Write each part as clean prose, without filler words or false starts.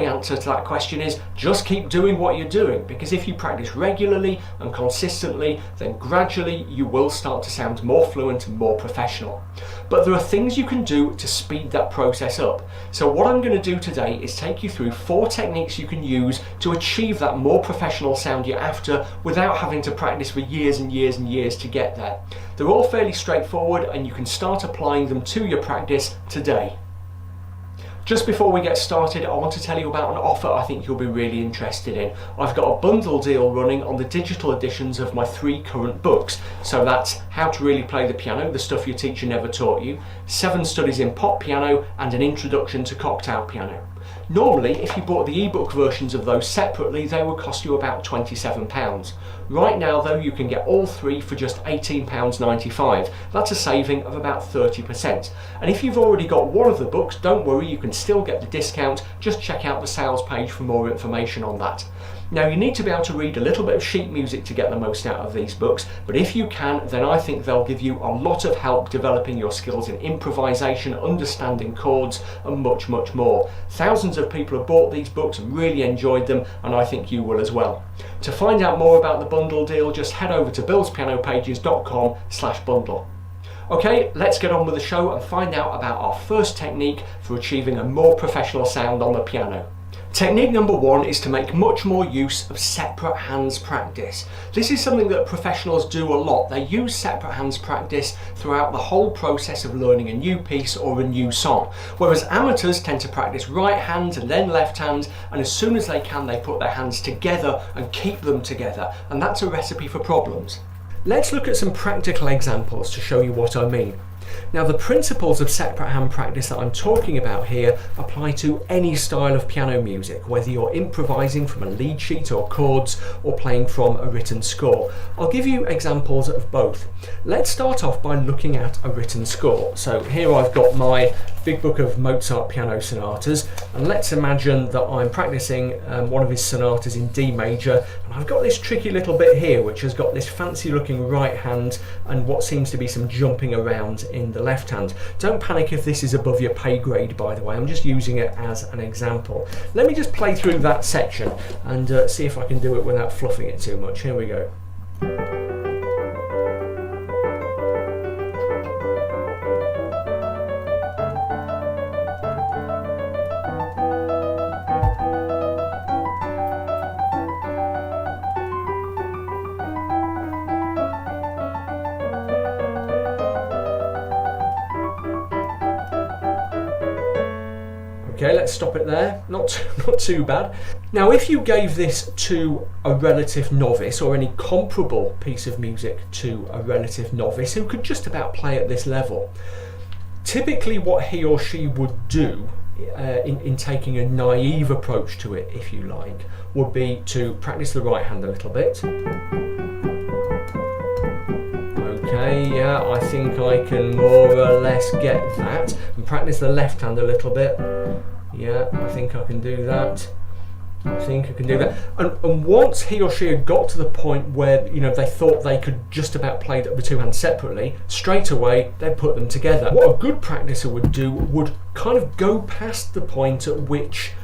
The answer to that question is just keep doing what you're doing, because if you practice regularly and consistently, then gradually you will start to sound more fluent and more professional. But there are things you can do to speed that process up. So what I'm going to do today is take you through 4 techniques you can use to achieve that more professional sound you're after without having to practice for years and years and years to get there. They're all fairly straightforward and you can start applying them to your practice today. Just before we get started, I want to tell you about an offer I think you'll be really interested in. I've got a bundle deal running on the digital editions of my 3 current books. So that's How to Really Play the Piano, the stuff your teacher never taught you, 7 Studies in Pop Piano, and an Introduction to Cocktail Piano. Normally, if you bought the ebook versions of those separately, they would cost you about £27. Right now though, you can get all 3 for just £18.95. That's a saving of about 30%. And if you've already got one of the books, don't worry, you can still get the discount. Just check out the sales page for more information on that. Now, you need to be able to read a little bit of sheet music to get the most out of these books, but if you can, then I think they'll give you a lot of help developing your skills in improvisation, understanding chords, and much, much more. Thousands of people have bought these books and really enjoyed them, and I think you will as well. To find out more about the bundle deal, just head over to billspianopages.com/bundle. Okay, let's get on with the show and find out about our first technique for achieving a more professional sound on the piano. Technique number 1 is to make much more use of separate hands practice. This is something that professionals do a lot. They use separate hands practice throughout the whole process of learning a new piece or a new song, whereas amateurs tend to practice right hand and then left hand, and as soon as they can, they put their hands together and keep them together, and that's a recipe for problems. Let's look at some practical examples to show you what I mean. Now, the principles of separate hand practice that I'm talking about here apply to any style of piano music, whether you're improvising from a lead sheet or chords or playing from a written score. I'll give you examples of both. Let's start off by looking at a written score. So here I've got my big book of Mozart piano sonatas, and let's imagine that I'm practicing one of his sonatas in D major, and I've got this tricky little bit here which has got this fancy looking right hand and what seems to be some jumping around in the left hand. Don't panic if this is above your pay grade, by the way, I'm just using it as an example. Let me just play through that section and see if I can do it without fluffing it too much. Here we go. Okay, let's stop it there. Not too bad. Now, if you gave this to a relative novice or any comparable piece of music to a relative novice who could just about play at this level, typically what he or she would do in taking a naive approach to it, if you like, would be to practice the right hand a little bit. Okay, yeah, I think I can more or less get that. And practice the left hand a little bit. Yeah, I think I can do that. I think I can do that. And once he or she had got to the point where, you know, they thought they could just about play the 2 hands separately, straight away they'd put them together. What a good practicer would do would kind of go past the point at which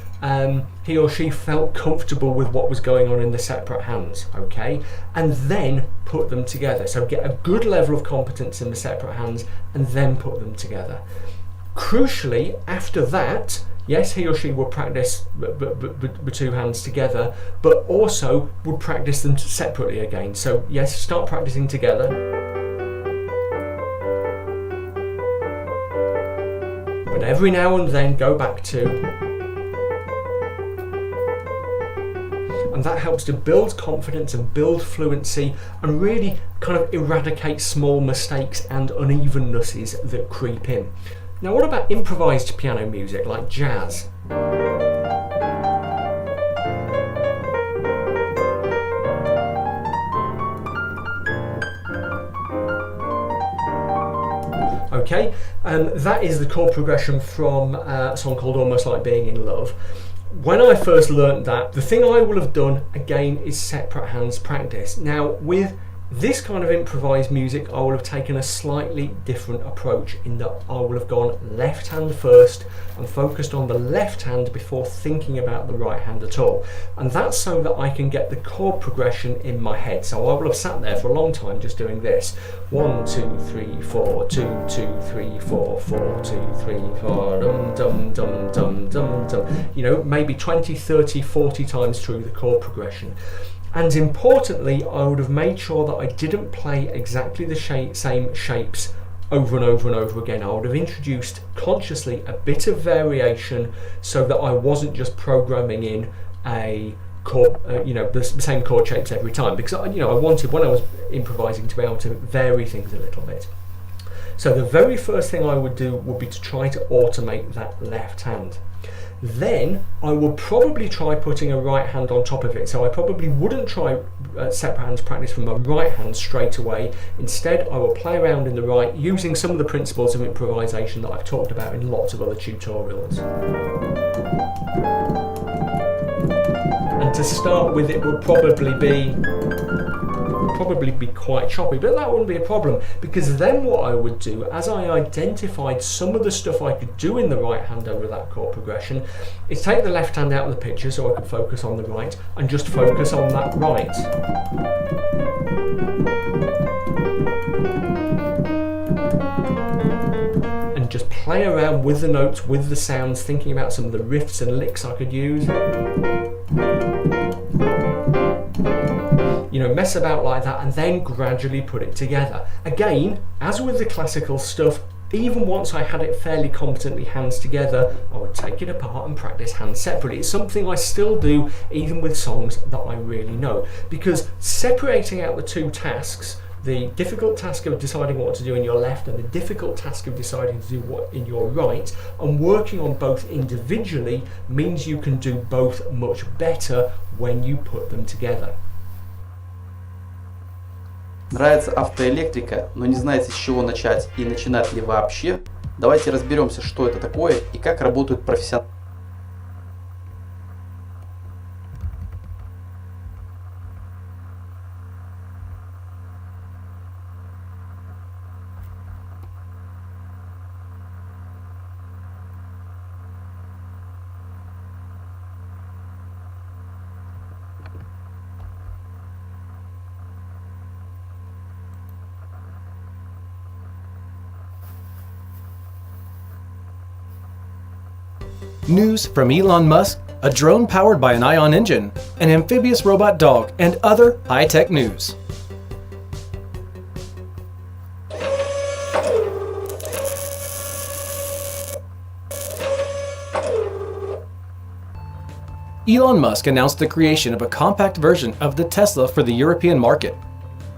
he or she felt comfortable with what was going on in the separate hands, okay, and then put them together. So get a good level of competence in the separate hands and then put them together. Crucially, after that, yes, he or she would practice the 2 hands together, but also would practice them separately again. So yes, start practicing together. But every now and then go back to. And that helps to build confidence and build fluency and really kind of eradicate small mistakes and unevennesses that creep in. Now, what about improvised piano music like jazz? Okay, that is the chord progression from a song called Almost Like Being in Love. When I first learnt that, the thing I will have done again is separate hands practice. Now, with This kind of improvised music, I will have taken a slightly different approach in that I will have gone left hand first and focused on the left hand before thinking about the right hand at all. And that's so that I can get the chord progression in my head. So I will have sat there for a long time just doing this. 1, 2, 3, 4, 2, 2, 3, 4, 4, 2, 3, 4, dum, dum, dum, dum, dum, dum. You know, maybe 20, 30, 40 times through the chord progression. And importantly, I would have made sure that I didn't play exactly the same shapes over and over and over again. I would have introduced consciously a bit of variation so that I wasn't just programming in a chord, the same chord shapes every time, because I wanted, when I was improvising, to be able to vary things a little bit. So the very first thing I would do would be to try to automate that left hand. Then I will probably try putting a right hand on top of it. So I probably wouldn't try separate hands practice from my right hand straight away. Instead, I will play around in the right using some of the principles of improvisation that I've talked about in lots of other tutorials. And to start with, it would probably be quite choppy, but that wouldn't be a problem, because then what I would do, as I identified some of the stuff I could do in the right hand over that chord progression, is take the left hand out of the picture so I could focus on the right and just focus on that right. And just play around with the notes, with the sounds, thinking about some of the riffs and licks I could use. Mess about like that and then gradually put it together. Again, as with the classical stuff, even once I had it fairly competently hands together, I would take it apart and practice hands separately. It's something I still do even with songs that I really know, because separating out the two tasks, the difficult task of deciding what to do in your left and the difficult task of deciding to do what in your right, and working on both individually, means you can do both much better when you put them together. Нравится автоэлектрика, но не знаете, с чего начать и начинать ли вообще? Давайте разберемся, что это такое и как работают профессионалы. News from Elon Musk, a drone powered by an ion engine, an amphibious robot dog, and other high-tech news. Elon Musk announced the creation of a compact version of the Tesla for the European market.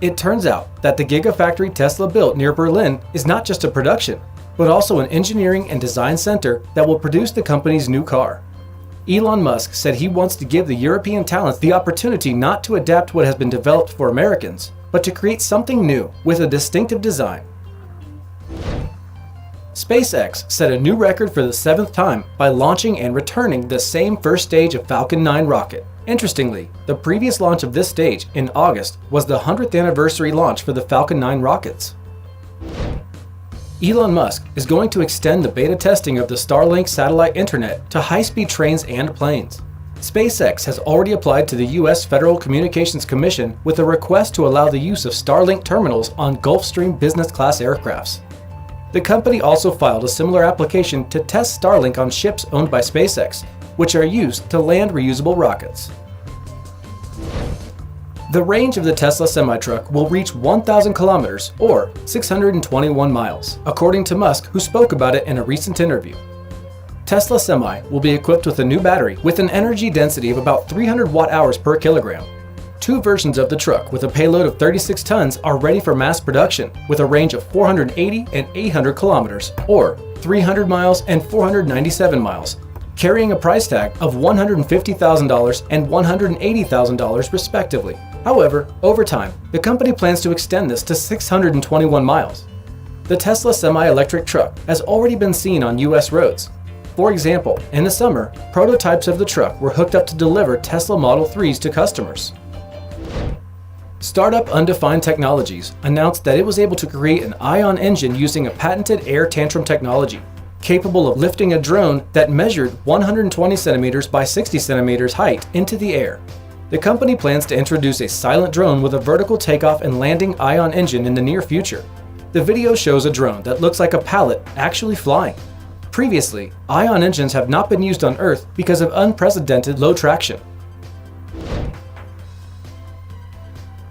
It turns out that the Gigafactory Tesla built near Berlin is not just a production, but also an engineering and design center that will produce the company's new car. Elon Musk said he wants to give the European talents the opportunity not to adapt what has been developed for Americans, but to create something new with a distinctive design. SpaceX set a new record for the 7th time by launching and returning the same first stage of Falcon 9 rocket. Interestingly, the previous launch of this stage in August was the 100th anniversary launch for the Falcon 9 rockets. Elon Musk is going to extend the beta testing of the Starlink satellite internet to high-speed trains and planes. SpaceX has already applied to the U.S. Federal Communications Commission with a request to allow the use of Starlink terminals on Gulfstream business-class aircrafts. The company also filed a similar application to test Starlink on ships owned by SpaceX, which are used to land reusable rockets. The range of the Tesla semi-truck will reach 1,000 kilometers, or 621 miles, according to Musk, who spoke about it in a recent interview. Tesla Semi will be equipped with a new battery with an energy density of about 300 watt-hours per kilogram. Two versions of the truck with a payload of 36 tons are ready for mass production, with a range of 480 and 800 kilometers, or 300 miles and 497 miles, carrying a price tag of $150,000 and $180,000 respectively. However, over time, the company plans to extend this to 621 miles. The Tesla semi-electric truck has already been seen on US roads. For example, in the summer, prototypes of the truck were hooked up to deliver Tesla Model 3s to customers. Startup Undefined Technologies announced that it was able to create an ion engine using a patented air tantrum technology, capable of lifting a drone that measured 120 centimeters by 60 centimeters height into the air. The company plans to introduce a silent drone with a vertical takeoff and landing ion engine in the near future. The video shows a drone that looks like a pallet actually flying. Previously, ion engines have not been used on Earth because of unprecedented low traction.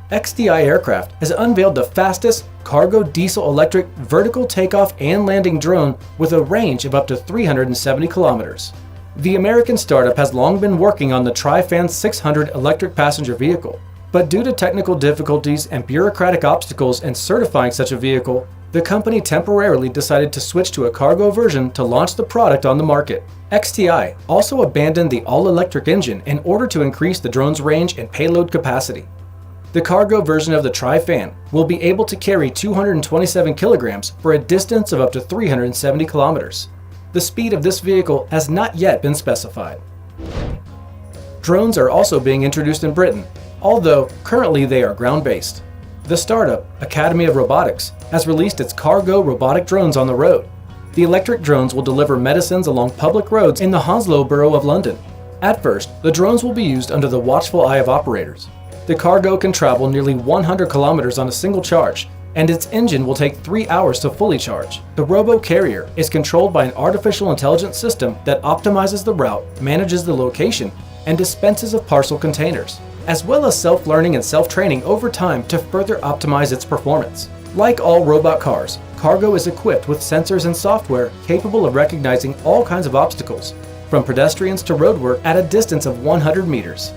XDI Aircraft has unveiled the fastest cargo diesel-electric vertical takeoff and landing drone with a range of up to 370 kilometers. The American startup has long been working on the Trifan 600 electric passenger vehicle, but due to technical difficulties and bureaucratic obstacles in certifying such a vehicle, the company temporarily decided to switch to a cargo version to launch the product on the market. XTI also abandoned the all-electric engine in order to increase the drone's range and payload capacity. The cargo version of the Trifan will be able to carry 227 kilograms for a distance of up to 370 kilometers. The speed of this vehicle has not yet been specified. Drones are also being introduced in Britain, although currently they are ground-based. The startup, Academy of Robotics, has released its cargo robotic drones on the road. The electric drones will deliver medicines along public roads in the Hounslow borough of London. At first, the drones will be used under the watchful eye of operators. The cargo can travel nearly 100 kilometers on a single charge, and its engine will take 3 hours to fully charge. The robo-carrier is controlled by an artificial intelligence system that optimizes the route, manages the location, and dispenses of parcel containers, as well as self-learning and self-training over time to further optimize its performance. Like all robot cars, cargo is equipped with sensors and software capable of recognizing all kinds of obstacles, from pedestrians to roadwork at a distance of 100 meters.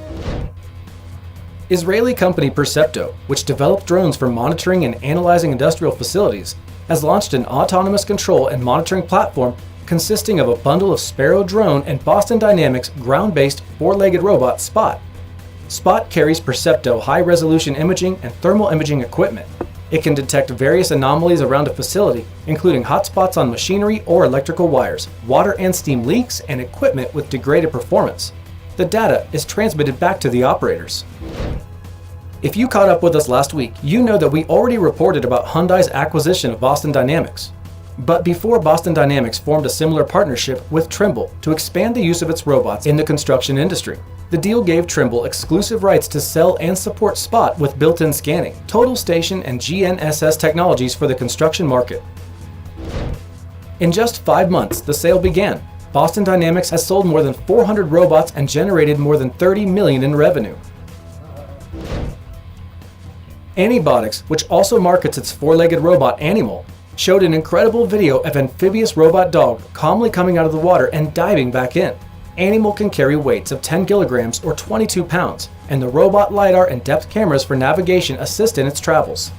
Israeli company Percepto, which developed drones for monitoring and analyzing industrial facilities, has launched an autonomous control and monitoring platform consisting of a bundle of Sparrow drone and Boston Dynamics ground-based four-legged robot Spot. Spot carries Percepto high-resolution imaging and thermal imaging equipment. It can detect various anomalies around a facility, including hotspots on machinery or electrical wires, water and steam leaks, and equipment with degraded performance. The data is transmitted back to the operators. If you caught up with us last week, you know that we already reported about Hyundai's acquisition of Boston Dynamics. But before Boston Dynamics formed a similar partnership with Trimble to expand the use of its robots in the construction industry. The deal gave Trimble exclusive rights to sell and support Spot with built-in scanning, total station, and GNSS technologies for the construction market. In just 5 months, the sale began. Boston Dynamics has sold more than 400 robots and generated more than $30 million in revenue. Anybotics, which also markets its four-legged robot Animal, showed an incredible video of amphibious robot dog calmly coming out of the water and diving back in. Animal can carry weights of 10 kilograms or 22 pounds, and the robot LiDAR and depth cameras for navigation assist in its travels.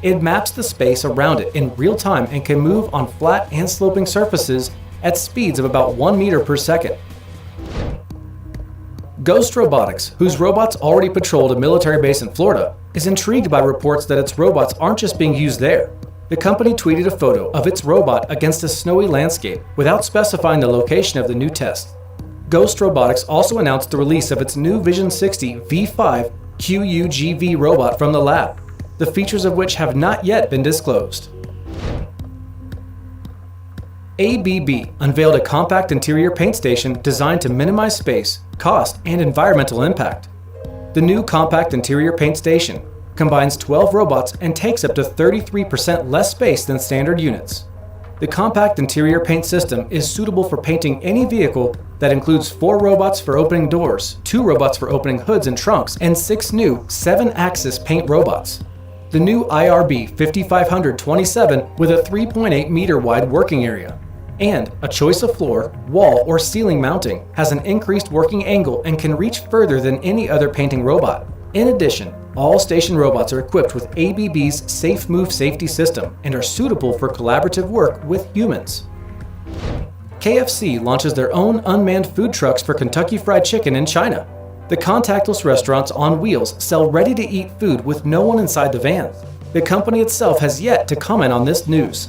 It maps the space around it in real time and can move on flat and sloping surfaces at speeds of about 1 meter per second. Ghost Robotics, whose robots already patrolled a military base in Florida, is intrigued by reports that its robots aren't just being used there. The company tweeted a photo of its robot against a snowy landscape without specifying the location of the new test. Ghost Robotics also announced the release of its new Vision 60 V5 QUGV robot from the lab, the features of which have not yet been disclosed. ABB unveiled a compact interior paint station designed to minimize space, cost, and environmental impact. The new compact interior paint station combines 12 robots and takes up to 33% less space than standard units. The compact interior paint system is suitable for painting any vehicle that includes 4 robots for opening doors, 2 robots for opening hoods and trunks, and 6 new 7-axis paint robots. The new IRB 5527 with a 3.8 meter wide working area and a choice of floor, wall, or ceiling mounting has an increased working angle and can reach further than any other painting robot. In addition, all station robots are equipped with ABB's Safe Move safety system and are suitable for collaborative work with humans. KFC launches their own unmanned food trucks for Kentucky Fried Chicken in China. The contactless restaurants on wheels sell ready-to-eat food with no one inside the van. The company itself has yet to comment on this news.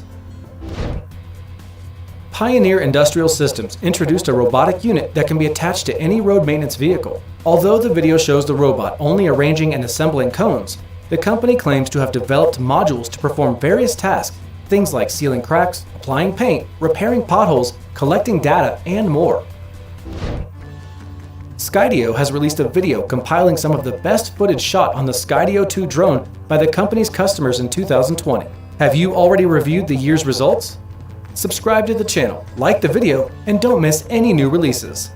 Pioneer Industrial Systems introduced a robotic unit that can be attached to any road maintenance vehicle. Although the video shows the robot only arranging and assembling cones, The company claims to have developed modules to perform various tasks, things like sealing cracks, applying paint, repairing potholes, collecting data, and more. Skydio has released a video compiling some of the best footage shot on the Skydio 2 drone by the company's customers in 2020. Have you already reviewed the year's results? Subscribe to the channel, like the video, and don't miss any new releases.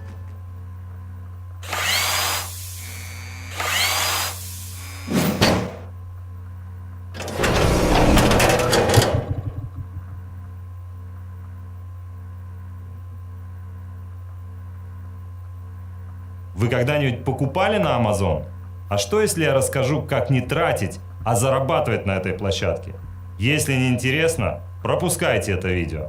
Вы когда-нибудь покупали на Amazon? А что если я расскажу, как не тратить, а зарабатывать на этой площадке? Если не интересно, пропускайте это видео.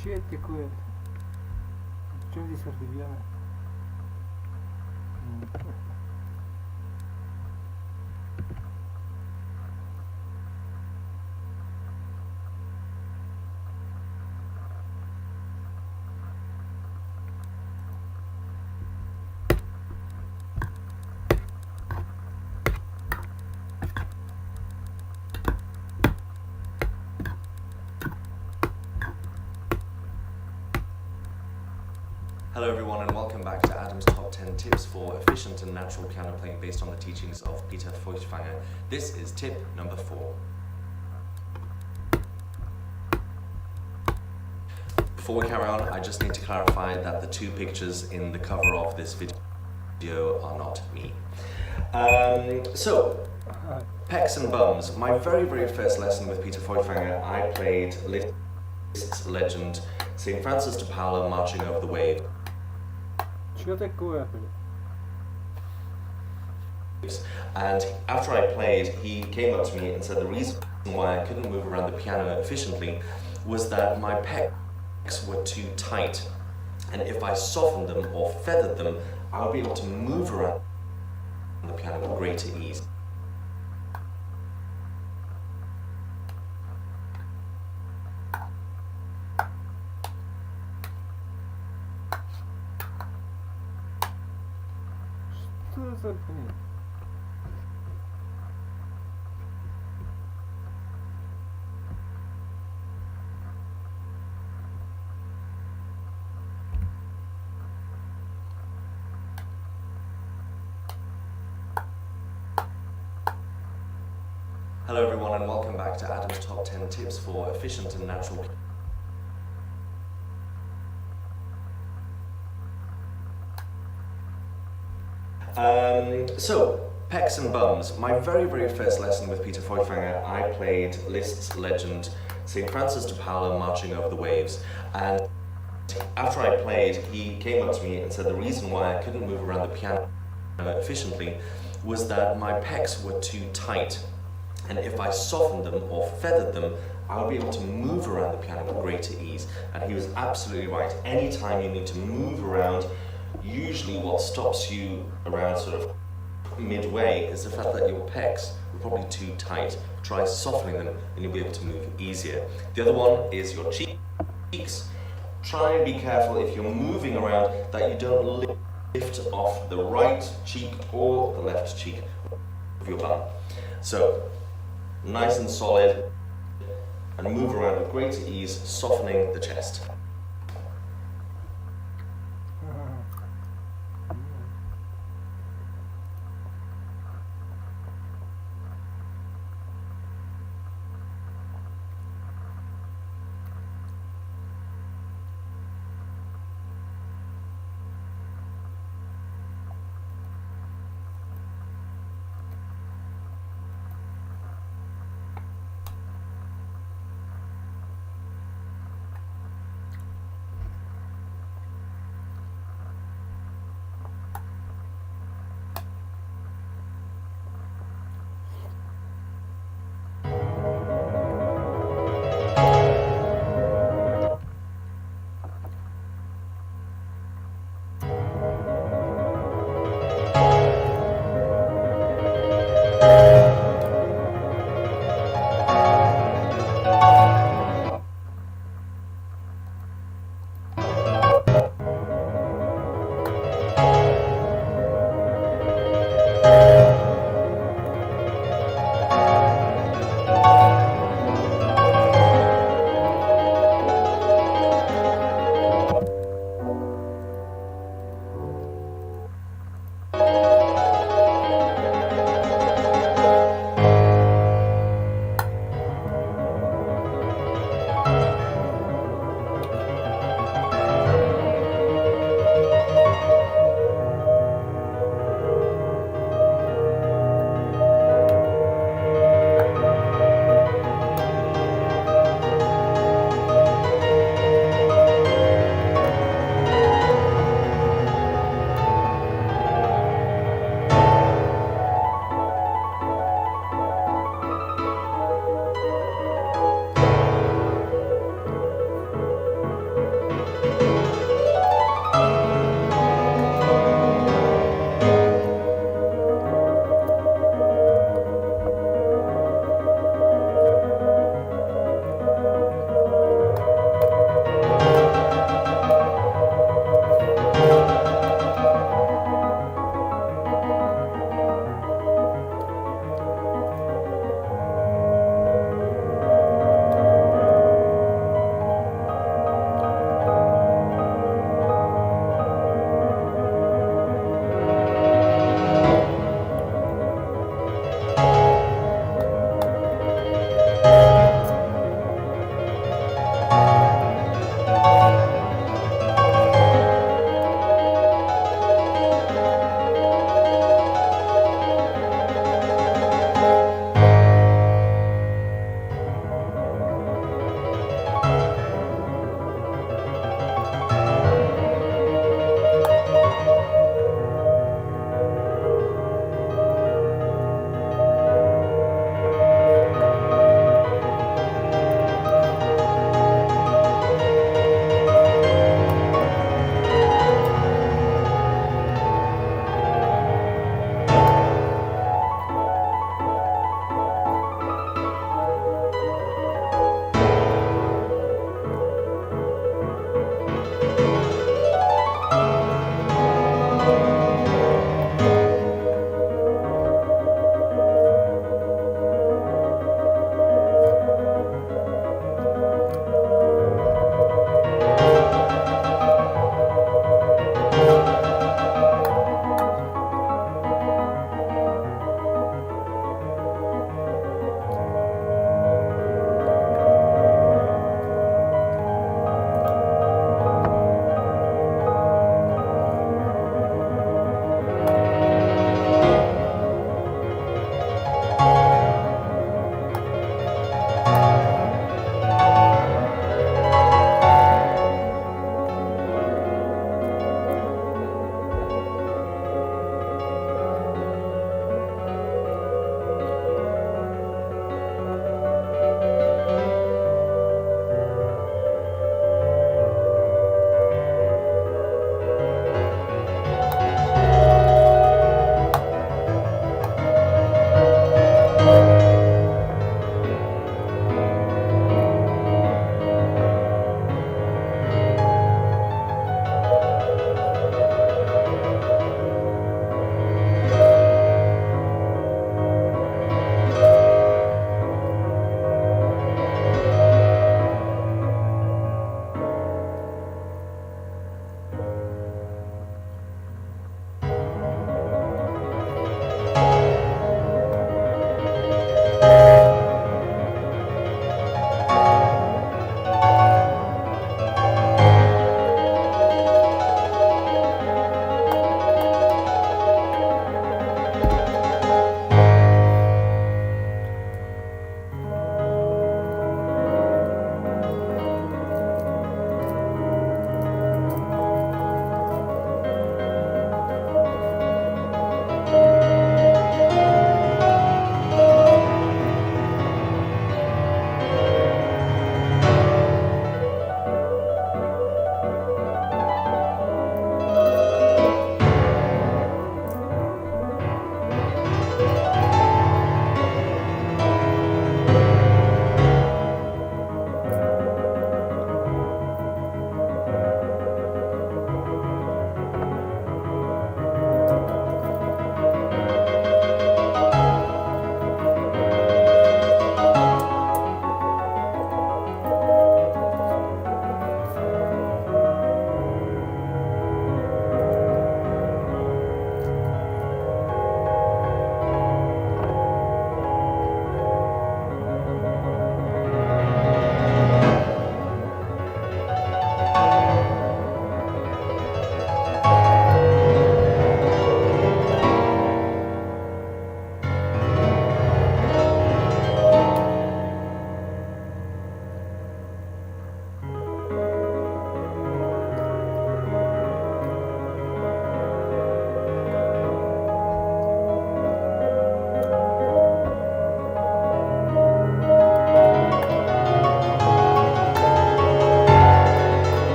Что это такое? В чем здесь фортепиано? Hello everyone and welcome back to Adam's Top 10 Tips for Efficient and Natural Piano Playing based on the teachings of Peter Feuchtwanger. This is tip number 4. Before we carry on, I just need to clarify that the 2 pictures in the cover of this video are not me. So, Pecs and Bums. My very first lesson with Peter Feuchtwanger, I played Liszt's legend, St. Francis de Paula Marching Over the Waves. Что такое, блядь? And after I played, he came up to me and said the reason why I couldn't move around the piano efficiently was that my pecs were too tight. And if I softened them or feathered them, I would be able to move around the piano with greater ease. Что за блин? Hello everyone and welcome back to Adam's Top 10 Tips for Efficient and Natural. So, Pecs and Bums. My very first lesson with Peter Feuchtwanger, I played Liszt's legend, St. Francis de Paula Marching Over the Waves. And after I played, he came up to me and said the reason why I couldn't move around the piano efficiently was that my pecs were too tight. And if I softened them or feathered them, I would be able to move around the piano with greater ease. And he was absolutely right. Anytime you need to move around, usually what stops you around sort of midway is the fact that your pecs were probably too tight. Try softening them and you'll be able to move easier. The other one is your cheeks. Try and be careful if you're moving around that you don't lift off the right cheek or the left cheek of your bum. So, nice and solid, and move around with greater ease, softening the chest.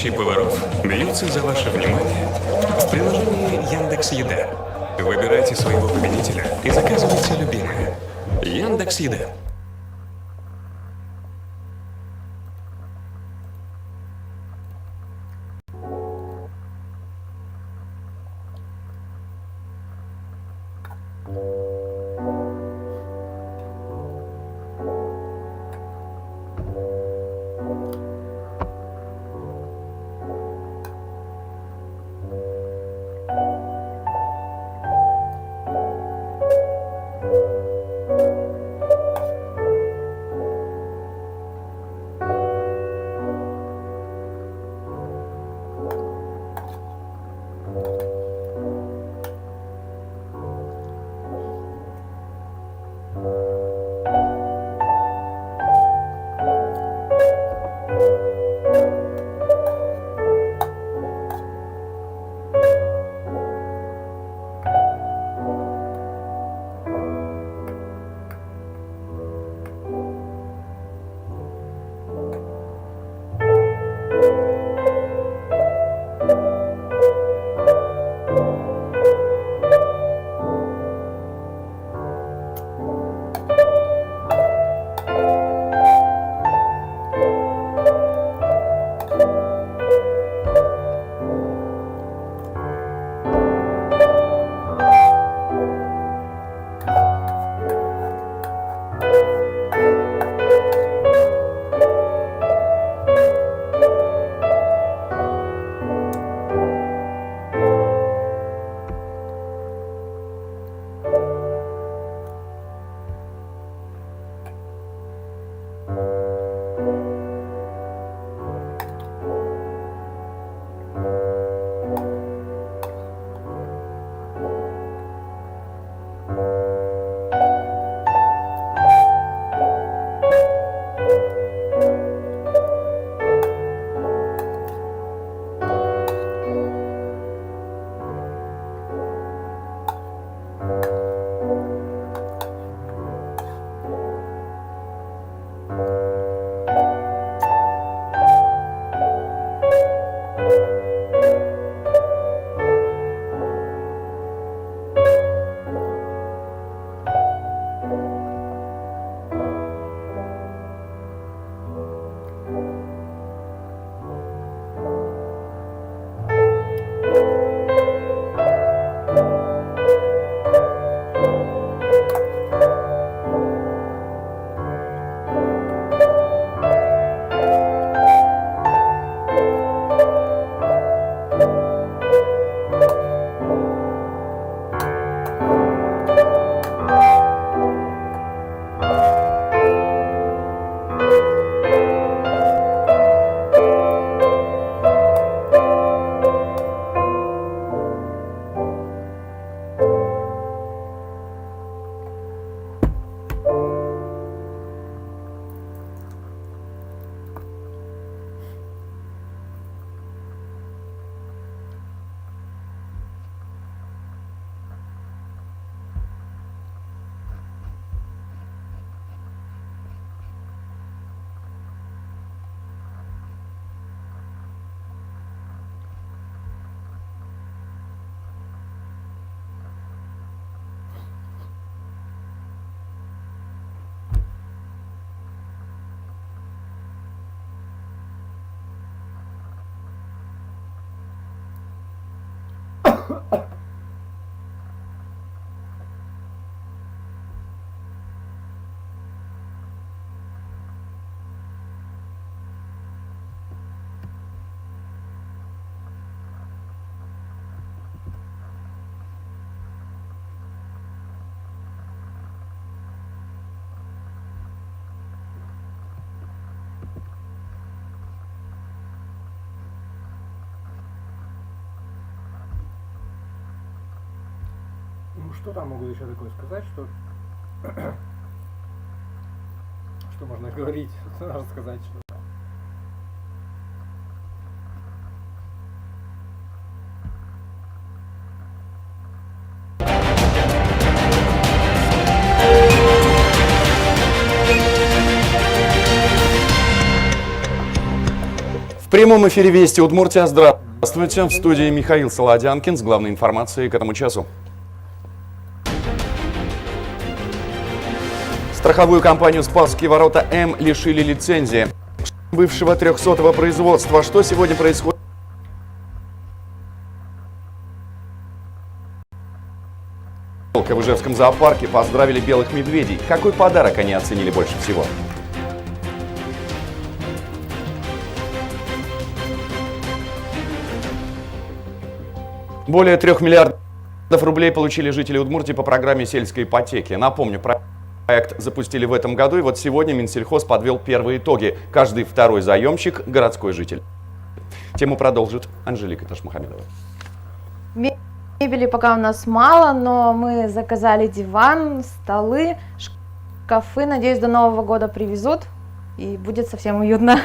Тысячи поваров бьются за ваше внимание в приложении Яндекс.Еда. Выбирайте своего победителя и заказывайте любимое. Яндекс.Еда. Ну что там могу еще такое сказать, что что можно говорить, рассказать что-то. прямом эфире Вести Удмуртия. Здравствуйте. В студии Михаил Солодянкин с главной информацией к этому часу. Страховую компанию «Спасские ворота М» лишили лицензии бывшего 300-го производства. Что сегодня происходит? В Ижевском зоопарке поздравили белых медведей. Какой подарок они оценили больше всего? Более 3 миллиардов рублей получили жители Удмуртии по программе сельской ипотеки. Напомню, проект запустили в этом году, и вот сегодня Минсельхоз подвел первые итоги. Каждый второй заемщик – городской житель. Тему продолжит Анжелика Ташмухамедова. Мебели пока у нас мало, но мы заказали диван, столы, шкафы. Надеюсь, до Нового года привезут, и будет совсем уютно.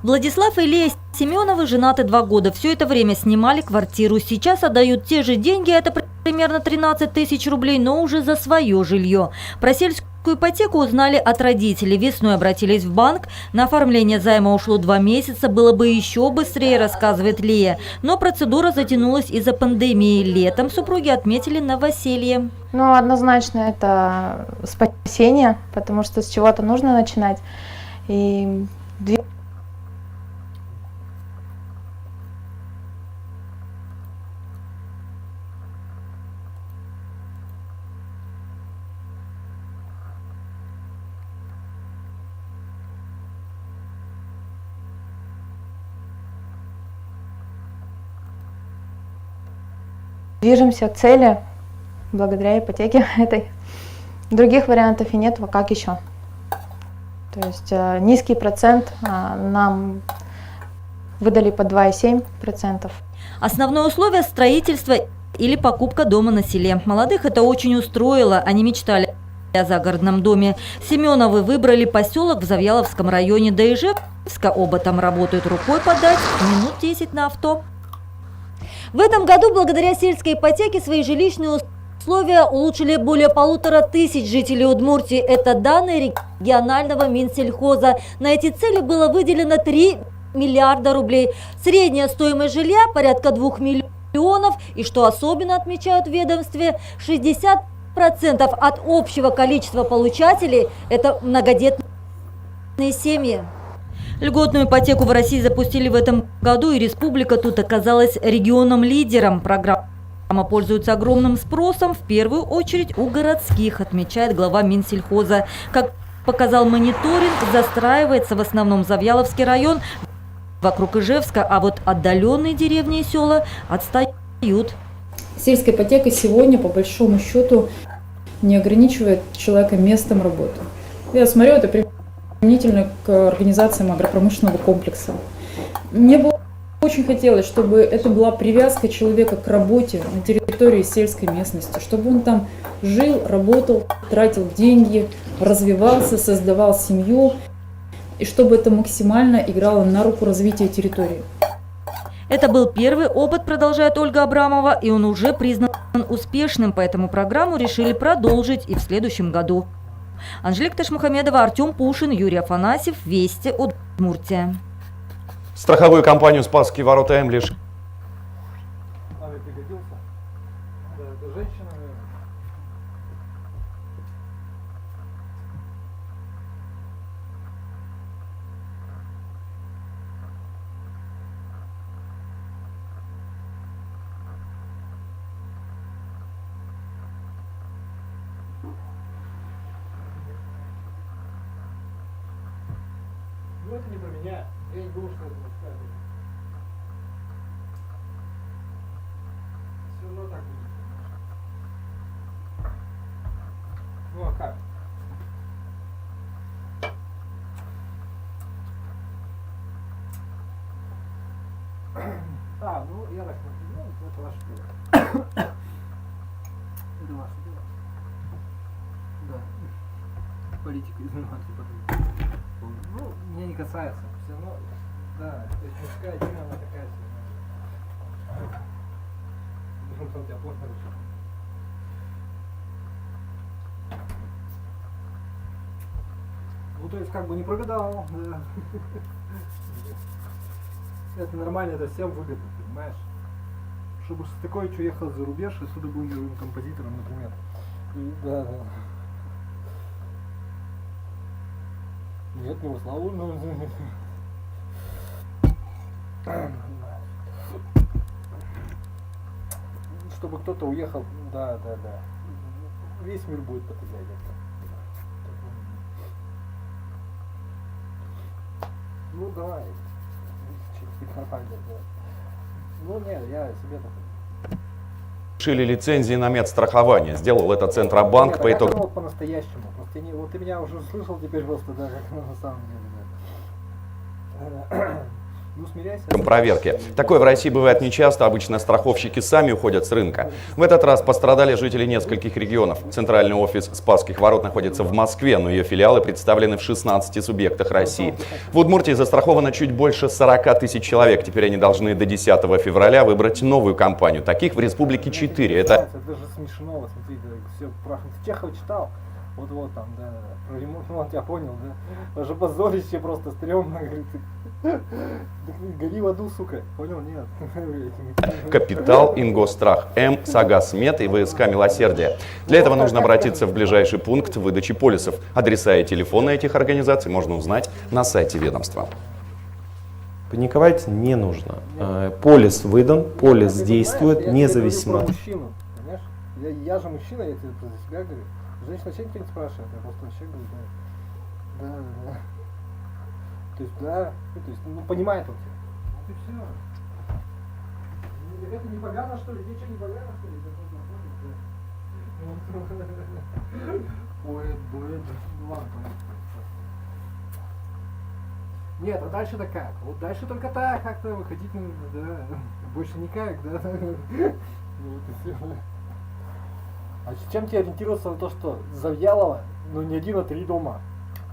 Владислав и Лея Семеновы женаты 2 года. Все это время снимали квартиру. Сейчас отдают те же деньги, это примерно 13 тысяч рублей, но уже за свое жилье. Про сельскую ипотеку узнали от родителей. Весной обратились в банк. На оформление займа ушло 2 месяца. Было бы еще быстрее, рассказывает Лея. Но процедура затянулась из-за пандемии. Летом супруги отметили новоселье. Ну, однозначно это спасение, потому что с чего-то нужно начинать. И движемся к цели благодаря ипотеке этой. Других вариантов и нет, а как еще? То есть низкий процент нам выдали по 2,7%. Основное условие – строительство или покупка дома на селе. Молодых это очень устроило, они мечтали о загородном доме. Семеновы выбрали поселок в Завьяловском районе, до Ижевска оба там работают, рукой подать, минут 10 на авто. В этом году благодаря сельской ипотеке свои жилищные условия улучшили более 1500 жителей Удмуртии. Это данные регионального Минсельхоза. На эти цели было выделено 3 миллиарда рублей. Средняя стоимость жилья порядка 2 миллионов. И что особенно отмечают в ведомстве, 60% от общего количества получателей – это многодетные семьи. Льготную ипотеку в России запустили в этом году, и республика тут оказалась регионом-лидером. Программа пользуется огромным спросом, в первую очередь у городских, отмечает глава Минсельхоза. Как показал мониторинг, застраивается в основном Завьяловский район вокруг Ижевска, а вот отдаленные деревни и села отстают. Сельская ипотека сегодня, по большому счету, не ограничивает человека местом работы. Я смотрю, это применительно к организациям агропромышленного комплекса. Мне бы очень хотелось, чтобы это была привязка человека к работе на территории сельской местности, чтобы он там жил, работал, тратил деньги, развивался, создавал семью, и чтобы это максимально играло на руку развития территории. Это был первый опыт, продолжает Ольга Абрамова, и он уже признан успешным, поэтому программу решили продолжить и в следующем году. Анжелика Ташмухамедова, Артем Пушин, Юрий Афанасьев, Вести, Удмуртия. Страховую компанию «Спасские ворота М» лишили. Пригодился? Да, это женщина, наверное. Ну это не про меня. Я не думал, что это будет сказать. Все равно так будет. Ну а как? Ну я так смотрю, ну это ваше дело. Это ваше дело. Да. Политикой заниматься потом. Ну, меня не касается. Все равно, да, то есть мужская тема, она такая себе. Потому что он тебя плохо решил. Ну, то есть, как бы не прогадал, да. это нормально, это всем выгодно, понимаешь? Чтобы Шостакович уехал за рубеж и сюда был мировым композитором, например. И, да. Нет, не славу, но... Чтобы кто-то уехал, да. Весь мир будет потреблять это. Ну давай. Ну нет, я себе-то... Лишили лицензии на медстрахование. Сделал это Центробанк по итогам. Вот по-настоящему. Вот ты меня уже слышал теперь просто, да, как на самом деле. Да. Ну, смиряйся. Проверки. Такое в России бывает нечасто, обычно страховщики сами уходят с рынка. В этот раз пострадали жители нескольких регионов. Центральный офис Спасских ворот находится в Москве, но ее филиалы представлены в 16 субъектах России. В Удмуртии застраховано чуть больше 40 тысяч человек. Теперь они должны до 10 февраля выбрать новую компанию. Таких в республике 4. Это же смешно, вот смотри, да, все прахом. Ты Чехова читал? Вот там, да, про ремонт, ну, он тебя понял, да? Даже позорище просто стрёмно, говорит, гори в аду, сука, понял, нет. Капитал, Ингосстрах, М, Сагасмет и ВСК Милосердие. Для этого нужно обратиться в ближайший пункт выдачи полисов. Адреса и телефоны этих организаций можно узнать на сайте ведомства. Паниковать не нужно. Полис выдан, полис действует независимо. Я мужчину, понимаешь? Я же мужчина, я тебе за себя говорю. Женщина вообще никто не спрашивает, я просто вообще говорю, да. То есть, да, ну, то есть, ну, понимает он тебя. Вот и все. Это не погано, что ли? Тебе что, не погано, что ли? Ой, ну ладно. Нет, а дальше-то как? Вот дальше только так, как-то выходить надо, да. Больше никак, да. Ну вот и все. А чем тебе ориентироваться на то, что Завьялова, ну не 1, а 3 дома?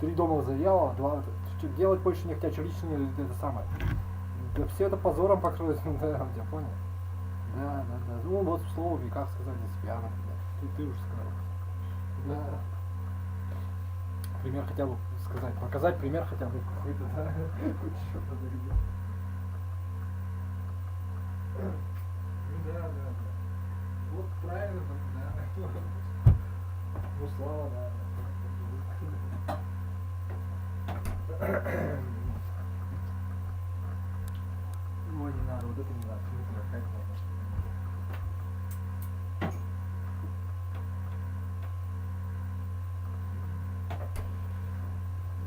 3 дома в Завьялова, 2, что делать больше не хотят, что лично это самое. Да все это позором покроется, да, я понял? Да. Ну вот в слове, как сказать, easypiano, ты уже сказал. Да. Пример хотя бы сказать, показать пример хотя бы какой-то, да, хоть что-то доведет. Да. Вот правильно, да. Ну, слава, да. Ой, не надо, вот это не надо.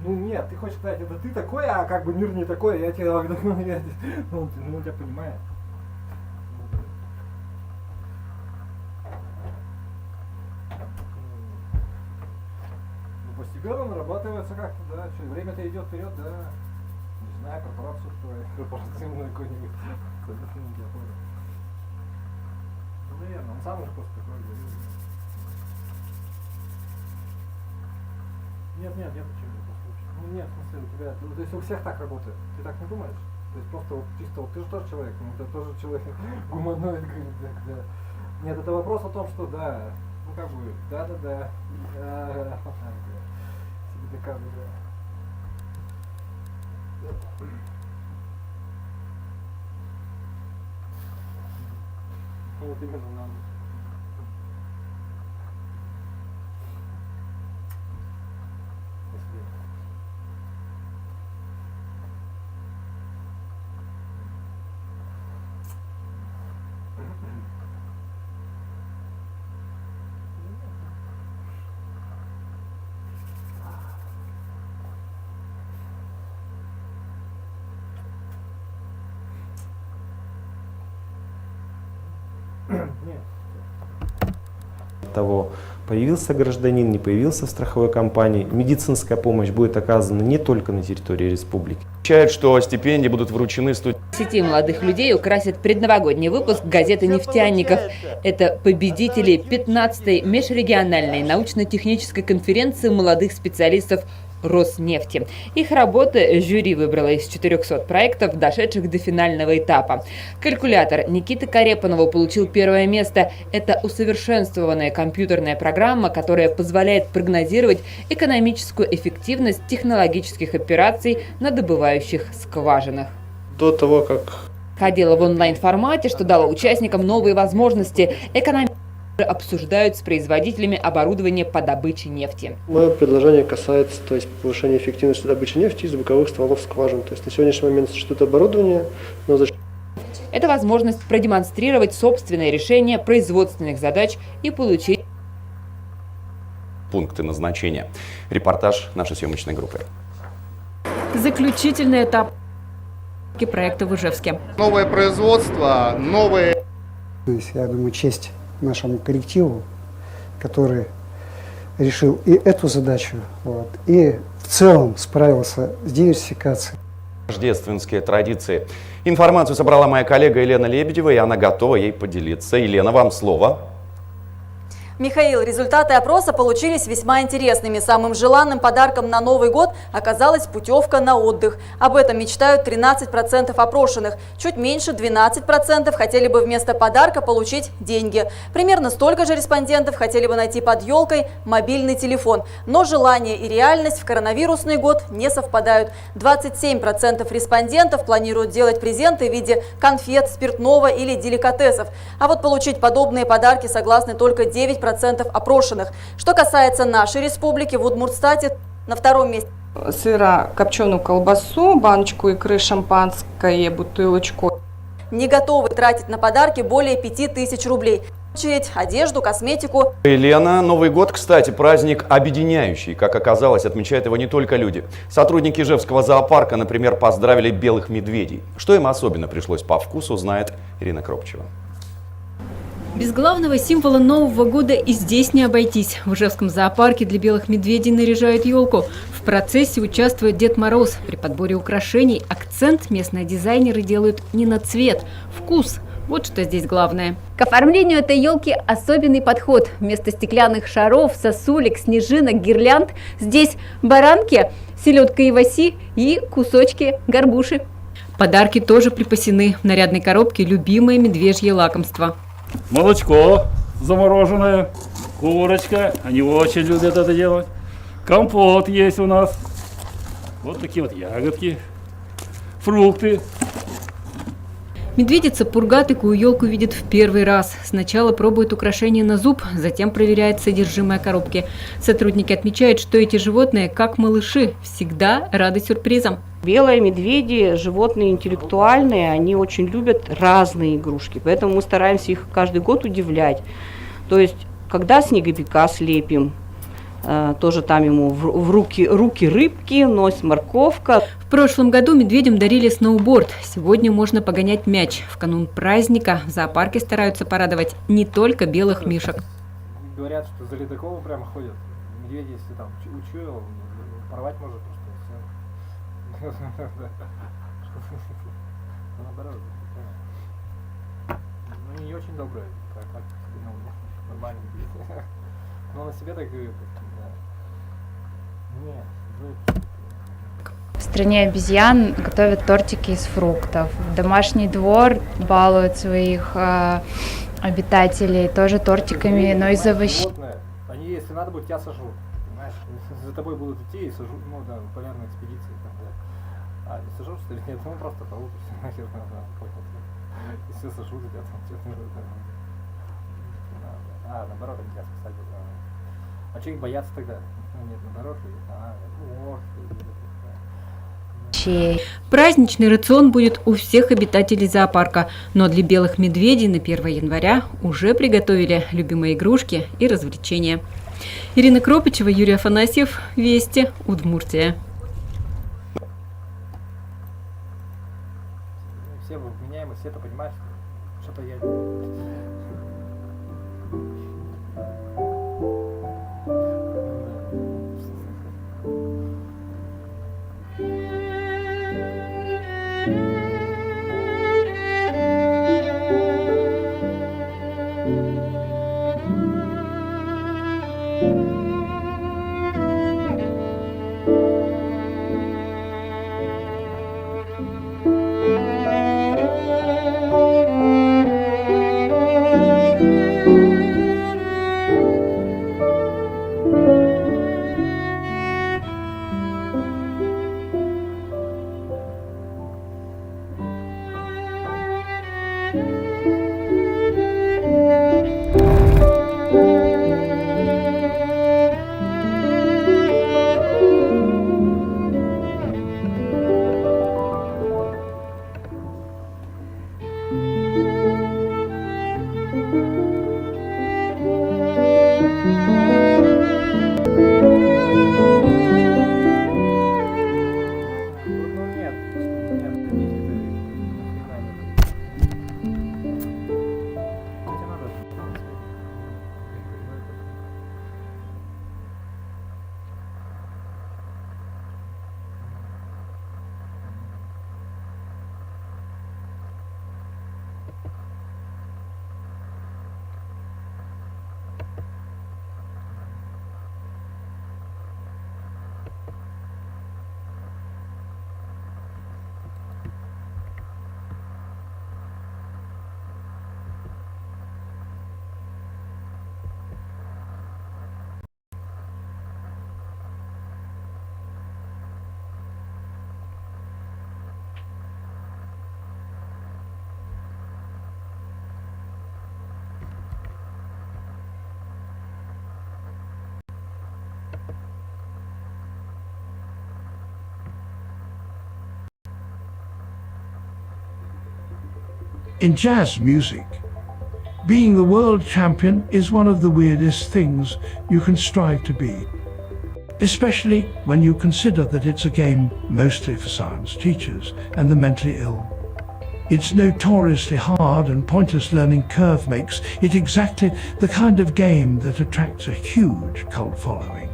Ну нет, ты хочешь сказать, это ты такой, а как бы мир не такой, я тебя, ну, тебя понимаю. Постепенно нарабатывается как-то, да, что время-то идет вперед, да, не знаю, корпоративную какую-нибудь, ну, наверное, он сам уже просто такой говорил. Нет, почему не послушать? Ну нет, в смысле, у тебя, то есть у всех так работает, ты так не думаешь? То есть просто вот чисто, вот ты же тоже человек, ну ты тоже человек, гуманоид, говорит, да. Нет, это вопрос о том, что, да, ну как бы, да. Вот именно нам. Того, появился гражданин, не появился в страховой компании, медицинская помощь будет оказана не только на территории республики. Обещают, что стипендии будут вручены студентам. 10 молодых людей украсит предновогодний выпуск газеты «Нефтяников». Это победители 15-й межрегиональной научно-технической конференции молодых специалистов Роснефти. Их работы жюри выбрало из 400 проектов, дошедших до финального этапа. Калькулятор Никиты Карепанова получил первое место. Это усовершенствованная компьютерная программа, которая позволяет прогнозировать экономическую эффективность технологических операций на добывающих скважинах. До того, как Ходила в онлайн-формате, что дало участникам новые возможности. Экономисты обсуждают с производителями оборудования по добыче нефти. мое предложение касается, то есть, повышения эффективности добычи нефти из боковых стволов скважин. То есть на сегодняшний момент существует оборудование, но за Это возможность продемонстрировать собственное решение производственных задач и получить Пункты назначения. Репортаж нашей съемочной группы. Заключительный этап проекта в Ижевске. Новое производство, новые... Я думаю, честь нашему коллективу, который решил и эту задачу, и в целом справился с диверсификацией. Рождественские традиции. Информацию собрала моя коллега Елена Лебедева, и она готова ей поделиться. Елена, вам слово. Михаил, результаты опроса получились весьма интересными. Самым желанным подарком на Новый год оказалась путевка на отдых. Об этом мечтают 13% опрошенных. Чуть меньше 12% хотели бы вместо подарка получить деньги. Примерно столько же респондентов хотели бы найти под елкой мобильный телефон. Но желание и реальность в коронавирусный год не совпадают. 27% респондентов планируют делать презенты в виде конфет, спиртного или деликатесов. А вот получить подобные подарки согласны только 9% опрошенных. Что касается нашей республики, в Удмуртстате на втором месте. Сыра, копченую колбасу, баночку икры, шампанское, бутылочку. Не готовы тратить на подарки более 5000 рублей. Очередь, одежду, косметику. Елена, Новый год, кстати, праздник объединяющий. Как оказалось, отмечают его не только люди. Сотрудники Ижевского зоопарка, например, поздравили белых медведей. Что им особенно пришлось по вкусу, знает Ирина Кропчева. Без главного символа Нового года и здесь не обойтись. В Ижевском зоопарке для белых медведей наряжают елку. В процессе участвует Дед Мороз. При подборе украшений акцент местные дизайнеры делают не на цвет, вкус. Вот что здесь главное. К оформлению этой елки особенный подход. Вместо стеклянных шаров, сосулек, снежинок, гирлянд здесь баранки, селедка иваси и кусочки горбуши. Подарки тоже припасены. В нарядной коробке любимое медвежье лакомство. Молочко замороженное, курочка, они очень любят это делать. Компот есть у нас. Вот такие вот ягодки, фрукты. Медведица Пурга такую елку видит в первый раз. Сначала пробует украшения на зуб, затем проверяет содержимое коробки. Сотрудники отмечают, что эти животные, как малыши, всегда рады сюрпризам. Белые медведи, животные интеллектуальные, они очень любят разные игрушки, поэтому мы стараемся их каждый год удивлять. То есть, когда снеговика слепим, тоже там ему в руки рыбки, нос морковка. В прошлом году медведям дарили сноуборд. Сегодня можно погонять мяч. В канун праздника в зоопарке стараются порадовать не только белых мишек. Говорят, что за ледоколом прямо ходят. Медведи, если там учуял, порвать может просто. Наоборот, ну не очень добрые, как нормально. Но на себе так и В стране обезьян готовят тортики из фруктов. Домашний двор балует своих обитателей тоже тортиками, но из овощей. Они, если надо будет, тебя сожрут. Понимаешь? За тобой будут идти и сожрут, ну да, полярные экспедиции. А, не сожрут, что ли? Нет, ну просто получится. Нахер надо, и все сожрут, тебя там что-то. А, наоборот, они тебя спасать будут. А что их боятся тогда? Ну нет, наоборот, Праздничный рацион будет у всех обитателей зоопарка, но для белых медведей на 1 января уже приготовили любимые игрушки и развлечения. Ирина Кропычева, Юрий Афанасьев, Вести, Удмуртия. Все вменяемые, все это понимают, что-то я... In jazz music, being the world champion is one of the weirdest things you can strive to be, especially when you consider that it's a game mostly for science teachers and the mentally ill. Its notoriously hard and pointless learning curve makes it exactly the kind of game that attracts a huge cult following.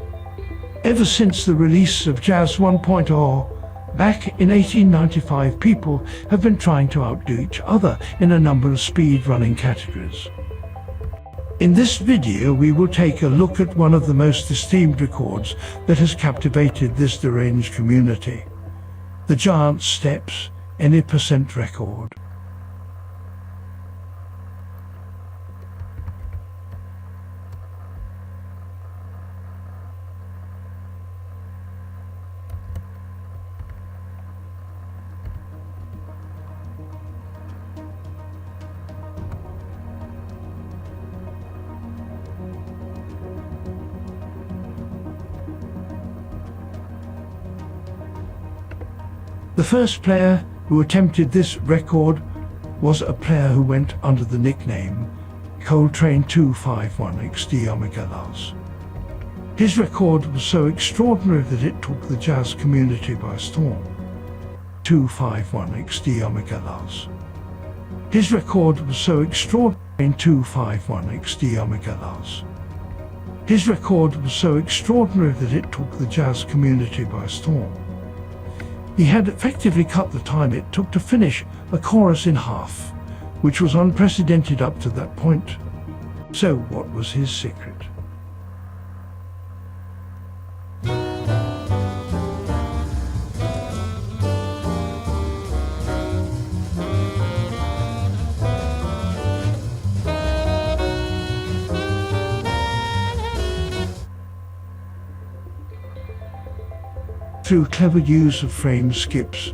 Ever since the release of Jazz 1.0, back in 1895, people have been trying to outdo each other in a number of speed-running categories. In this video, we will take a look at one of the most esteemed records that has captivated this deranged community, the Giant Steps Any Percent record. The first player who attempted this record was a player who went under the nickname Coltrane 251XD Omega Loves. His record was so extraordinary that it took the jazz community by storm. 251XD Omega Loves. His record was so extraordinary. 251XD Omega Loves. His record was so extraordinary that it took the jazz community by storm. He had effectively cut the time it took to finish a chorus in half, which was unprecedented up to that point. So what was his secret? Through clever use of frame skips,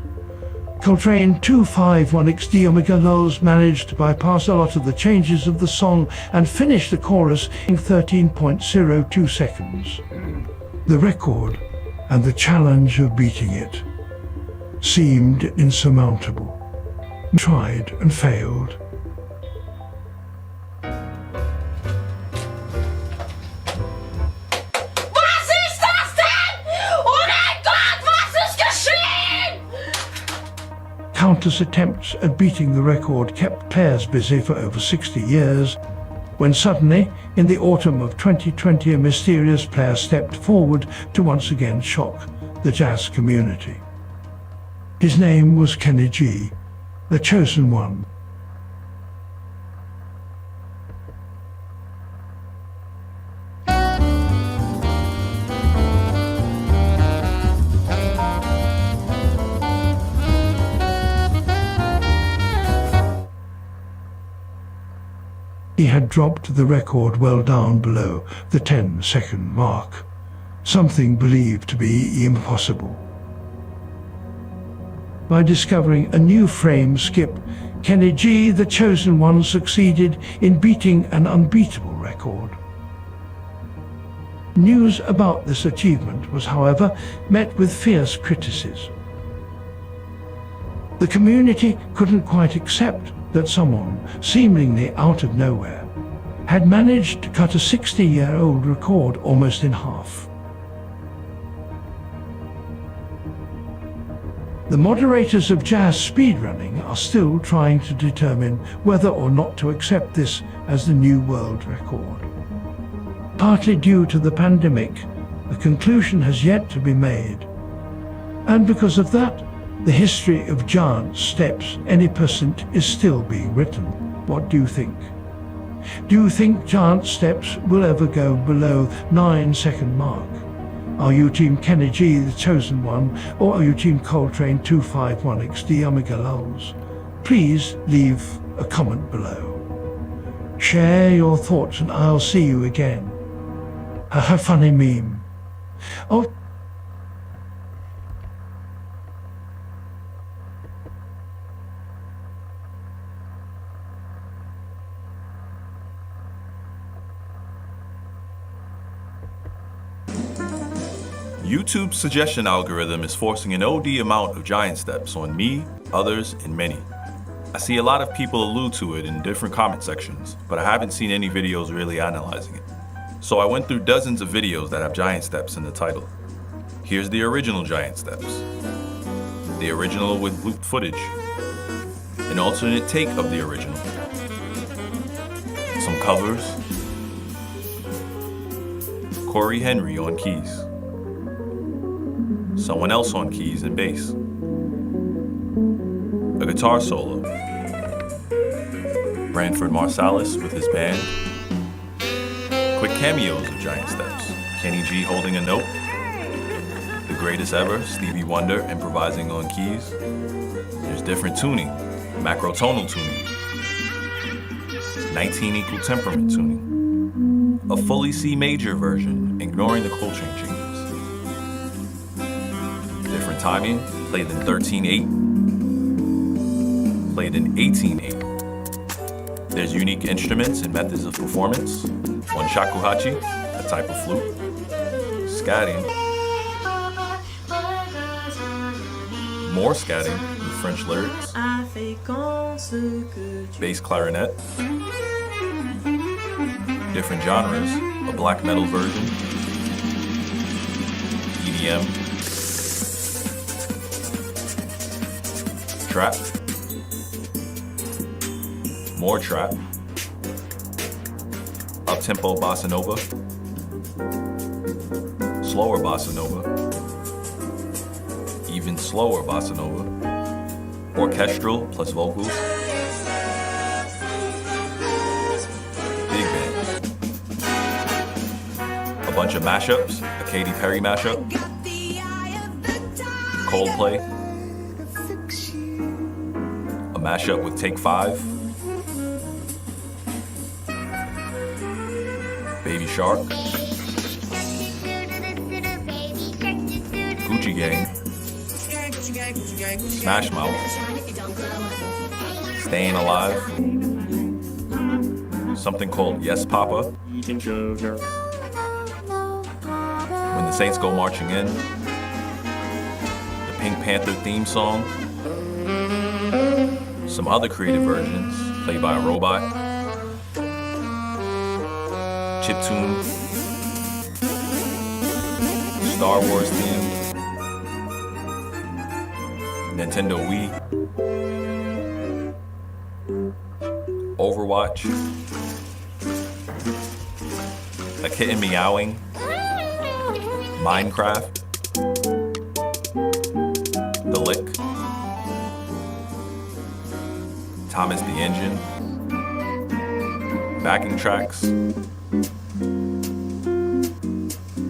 Coltrane 251XD Omega Lows managed to bypass a lot of the changes of the song and finish the chorus in 13.02 seconds. The record and the challenge of beating it seemed insurmountable. Tried and failed. Countless attempts at beating the record kept players busy for over 60 years, when suddenly, in the autumn of 2020, a mysterious player stepped forward to once again shock the jazz community. His name was Kenny G, the chosen one. He had dropped the record well down below the 10-second mark, something believed to be impossible. By discovering a new frame skip, Kenny G, the chosen one, succeeded in beating an unbeatable record. News about this achievement was, however, met with fierce criticism. The community couldn't quite accept that someone, seemingly out of nowhere, had managed to cut a 60-year-old record almost in half. The moderators of jazz speedrunning are still trying to determine whether or not to accept this as the new world record. Partly due to the pandemic, a conclusion has yet to be made. And because of that, the history of Giant Steps Any Percent is still being written. What do you think? Do you think Giant Steps will ever go below 9-second mark? Are you Team Kenny G, the chosen one, or are you Team Coltrane 251XD Omega Lows? Please leave a comment below. Share your thoughts and I'll see you again. A funny meme. Oh, YouTube's suggestion algorithm is forcing an OD amount of giant steps on me, others, and many. I see a lot of people allude to it in different comment sections, but I haven't seen any videos really analyzing it. So I went through dozens of videos that have giant steps in the title. Here's the original giant steps. The original with looped footage. An alternate take of the original. Some covers. Corey Henry on keys. Someone else on keys and bass. A guitar solo. Branford Marsalis with his band. Quick cameos of giant steps. Kenny G holding a note. The greatest ever, Stevie Wonder improvising on keys. There's different tuning, macrotonal tuning. 19 equal temperament tuning. A fully C major version, ignoring the Coltrane changes. Different timing, played in 13/8. Played in 18/8. There's unique instruments and methods of performance. One shakuhachi, a type of flute. Scatting. More scatting with French lyrics. Bass clarinet. Different genres, a black metal version. EDM. Trap. More trap. Up-tempo bossa nova. Slower bossa nova. Even slower bossa nova. Orchestral plus vocals. Big band. A bunch of mashups, a Katy Perry mashup. Coldplay. A mashup with Take 5. Baby Shark. Gucci Gang. Smash Mouth. Staying Alive. Something called Yes Papa. When the Saints Go Marching In. The Pink Panther theme song. Some other creative versions played by a robot. Chiptune. Star Wars theme. Nintendo Wii. Overwatch. A kitten meowing. Minecraft. The Lick. Thomas the Engine. Backing tracks.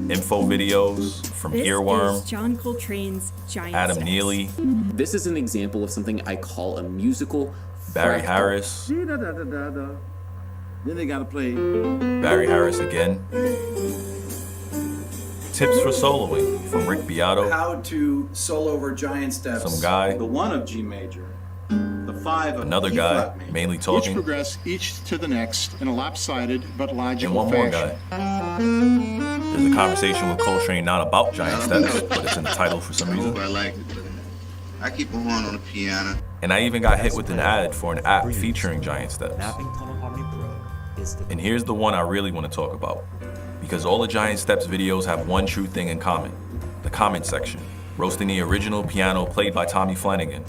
Info videos from Earworm, John Coltrane's Giant Adam Steps. Neely. This is an example of something I call a musical Barry fractal. Harris. Then they gotta play. Barry Harris again. Tips for soloing from Rick Beato. How to solo over giant steps. Some guy. The 1 of G major. The 5 of Another E guy, flat major. mainly talking. Each progress each to the next in a lopsided but And logical one more fashion. guy. There's a conversation with Coltrane not about giant steps, but it's in the title for some reason. I like it. I keep on the piano. And I even got hit with an ad for an app featuring giant steps. And here's the one I really want to talk about. Because all the giant steps videos have one true thing in common. The comment section, roasting the original piano played by Tommy Flanagan.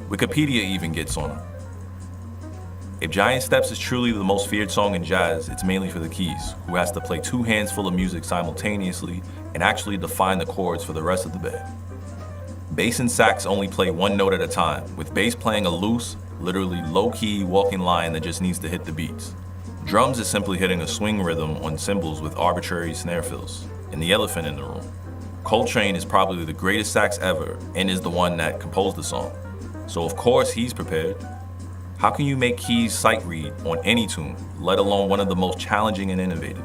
Wikipedia even gets on them. If Giant Steps is truly the most feared song in jazz, it's mainly for the keys, who has to play 2 hands full of music simultaneously and actually define the chords for the rest of the band. Bass and sax only play 1 note at a time, with bass playing a loose, literally low-key walking line that just needs to hit the beats. Drums is simply hitting a swing rhythm on cymbals with arbitrary snare fills, and the elephant in the room. Coltrane is probably the greatest sax ever and is the one that composed the song. So of course he's prepared. How can you make keys sight read on any tune, let alone one of the most challenging and innovative?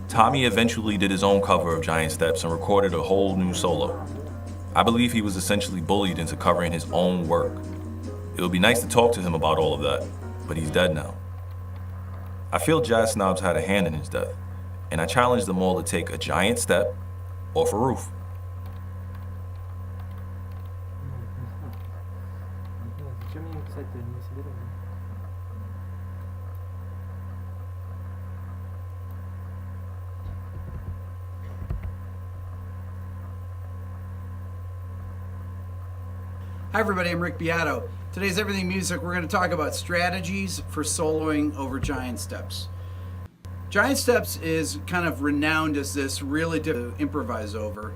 Tommy eventually did his own cover of Giant Steps and recorded a whole new solo. I believe he was essentially bullied into covering his own work. It would be nice to talk to him about all of that, but he's dead now. I feel jazz snobs had a hand in his death, and I challenge them all to take a giant step off a roof. Зачем мне Hi everybody, I'm Rick Beato. Today's Everything Music, we're going to talk about strategies for soloing over giant steps. Giant steps is kind of renowned as this really difficult to improvise over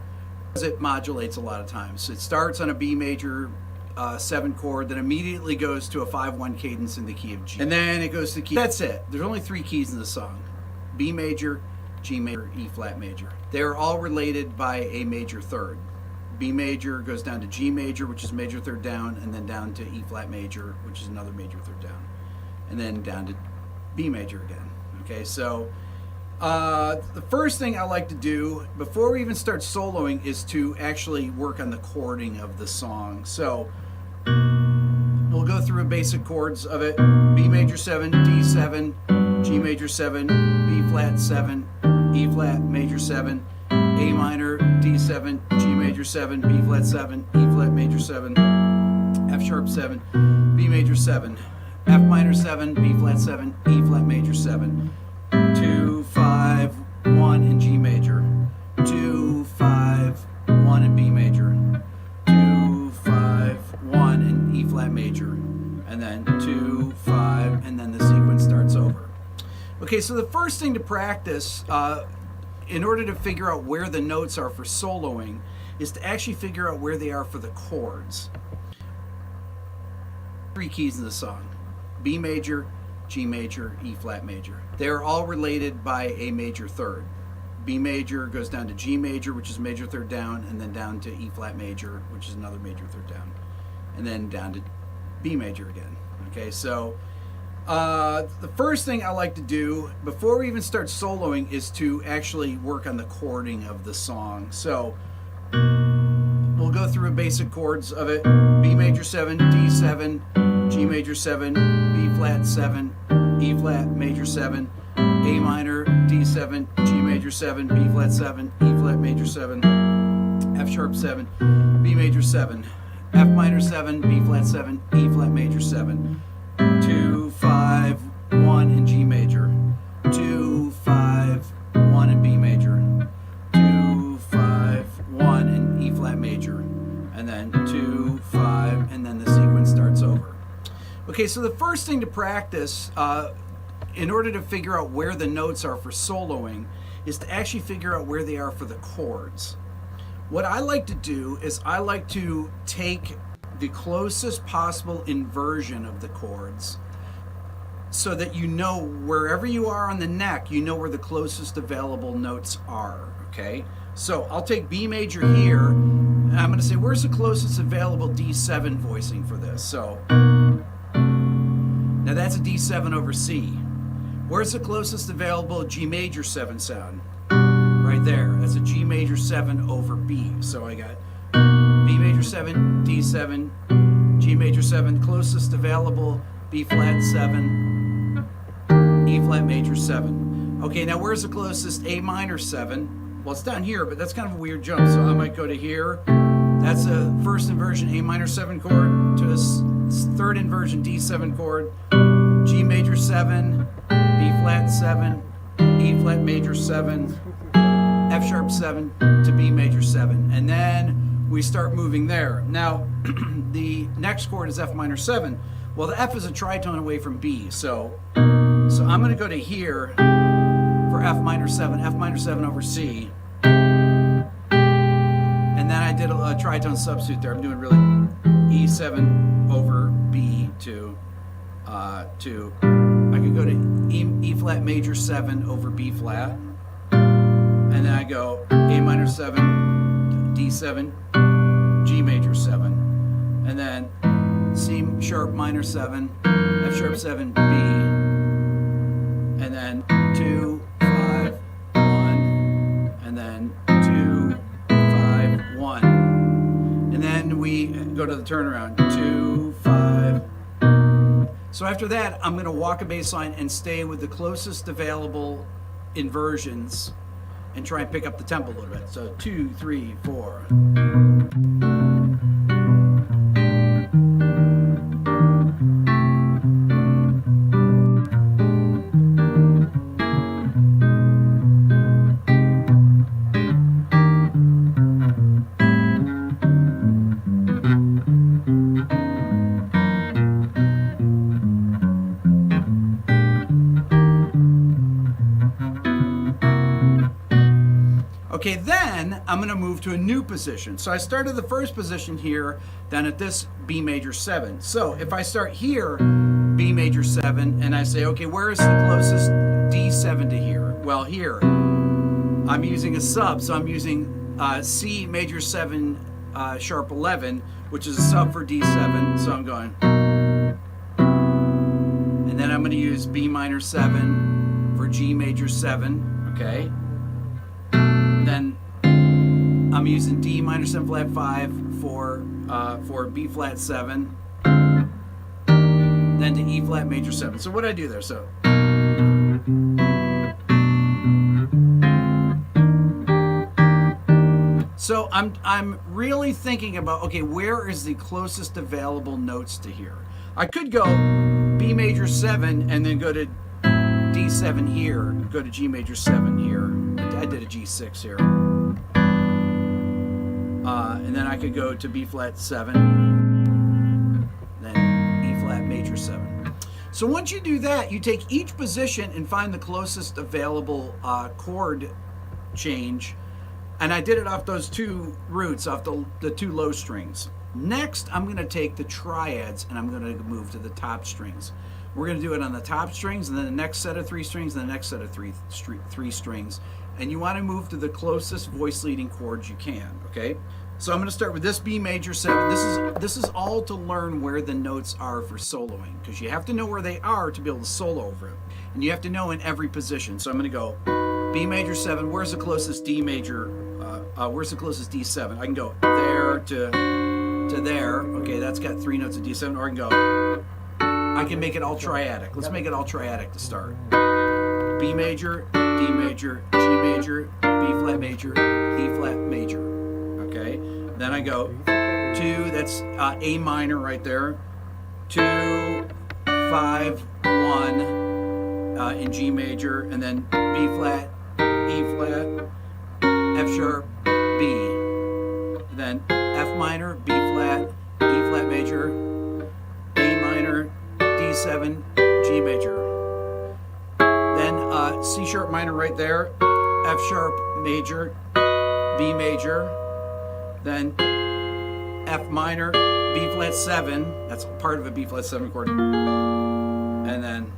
because it modulates a lot of times. It starts on a B major 7 chord, then immediately goes to a 5/1 cadence in the key of G. And then it goes to key. That's it. There's only 3 keys in the song. B major, G major, E flat major. They're all related by a major third. B major goes down to G major, which is major third down, and then down to E flat major, which is another major third down, and then down to B major again. Okay, so the first thing I like to do before we even start soloing is to actually work on the chording of the song. So we'll go through basic chords of it: B major 7, D7, G major 7, B flat 7, E flat major 7, A minor, D7, G major 7, B flat 7, E flat major 7, F sharp 7, B major 7, F minor 7, B flat 7, E flat major 7, 2, 5, 1 in G major, 2, 5, 1 in B major, 2, 5, 1 in E flat major, and then 2, 5, and then the sequence starts over. Okay, so the first thing to practice in order to figure out where the notes are for soloing is to actually figure out where they are for the chords. 3 keys in the song: B major, G major, E flat major. They're all related by a major third. B major goes down to G major, which is major third down, and then down to E flat major, which is another major third down, and then down to B major again. Okay, so the first thing I like to do before we even start soloing is to actually work on the chording of the song. So we'll go through basic chords of it: B major 7, D7, G major 7, B flat 7, E flat major 7, A minor, D7, G major 7, B flat 7, E flat major 7, F sharp 7, B major 7, F minor 7, B flat 7, E flat major 7, 2, 5, 1 in G major, 2, 5, 1 in B major, 2, 5, 1 in E flat major, and then 2, 5, and then the sequence starts over. Okay, so the first thing to practice in order to figure out where the notes are for soloing is to actually figure out where they are for the chords. What I like to do is I like to take the closest possible inversion of the chords so that you know wherever you are on the neck, you know where the closest available notes are, okay? So I'll take B major here, and I'm gonna say, where's the closest available D7 voicing for this? So, now that's a D7 over C. Where's the closest available G major 7 sound? Right there, that's a G major 7 over B. So I got B major 7, D7, G major 7, closest available B flat 7, E flat major 7. Okay, now where's the closest A minor 7? Well, it's down here, but that's kind of a weird jump, so I might go to here. That's a first inversion A minor 7 chord to a third inversion D7 chord, G major 7, B flat 7, E flat major 7, F sharp 7 to B major 7, and then we start moving there. Now, the next chord is F minor 7. Well, the F is a tritone away from B, so I'm going to go to here for F minor 7 over C, and then I did a tritone substitute there. I'm doing really E7 over B to I could go to E flat major 7 over B flat, and then I go A minor 7, D7, G major 7, and then C sharp minor 7, F sharp 7, B, and then 2, 5, 1, and then 2, 5, 1, and then we go to the turnaround, 2, 5. So after that, I'm going to walk a bass line and stay with the closest available inversions and try and pick up the tempo a little bit. So 2, 3, 4. Okay, then I'm going to move to a new position. So I started the first position here, then at this B major 7. So if I start here, B major 7, and I say, okay, where is the closest D7 to here? Well, here, I'm using a sub, so I'm using C major 7 sharp 11, which is a sub for D7, so I'm going. And then I'm going to use B minor 7 for G major 7, okay? Then I'm using D minor 7 flat 5 for B flat 7, then to E flat major 7. So what do I do there? So I'm really thinking about, okay, where is the closest available notes to here? I could go B major 7 and then go to D7 here, go to G major 7 here. I did a G6 here. And then I could go to B flat 7, then E flat major 7. So once you do that, you take each position and find the closest available chord change. And I did it off those two roots, off the two low strings. Next, I'm going to take the triads and I'm going to move to the top strings. We're going to do it on the top strings, and then the next set of 3 strings, and the next set of three strings. And you want to move to the closest voice leading chords you can, okay? So I'm going to start with this B major 7. This is all to learn where the notes are for soloing, because you have to know where they are to be able to solo over it. And you have to know in every position. So I'm going to go B major 7. Where's the closest D major? Where's the closest D7? I can go there to there. Okay, that's got 3 notes of D7. Or I can go. I can make it all triadic. Let's make it all triadic to start. B major, D major, G major, B flat major, E flat major. Okay, then I go 2, that's A minor right there. 2, 5, 1 in G major, and then B flat, E flat, F sharp, B. Then F minor, B flat, E flat major, A minor, D7, G major. Then C sharp minor right there, F sharp major, B major. Then F minor, B flat 7. That's part of a B flat 7 chord. And then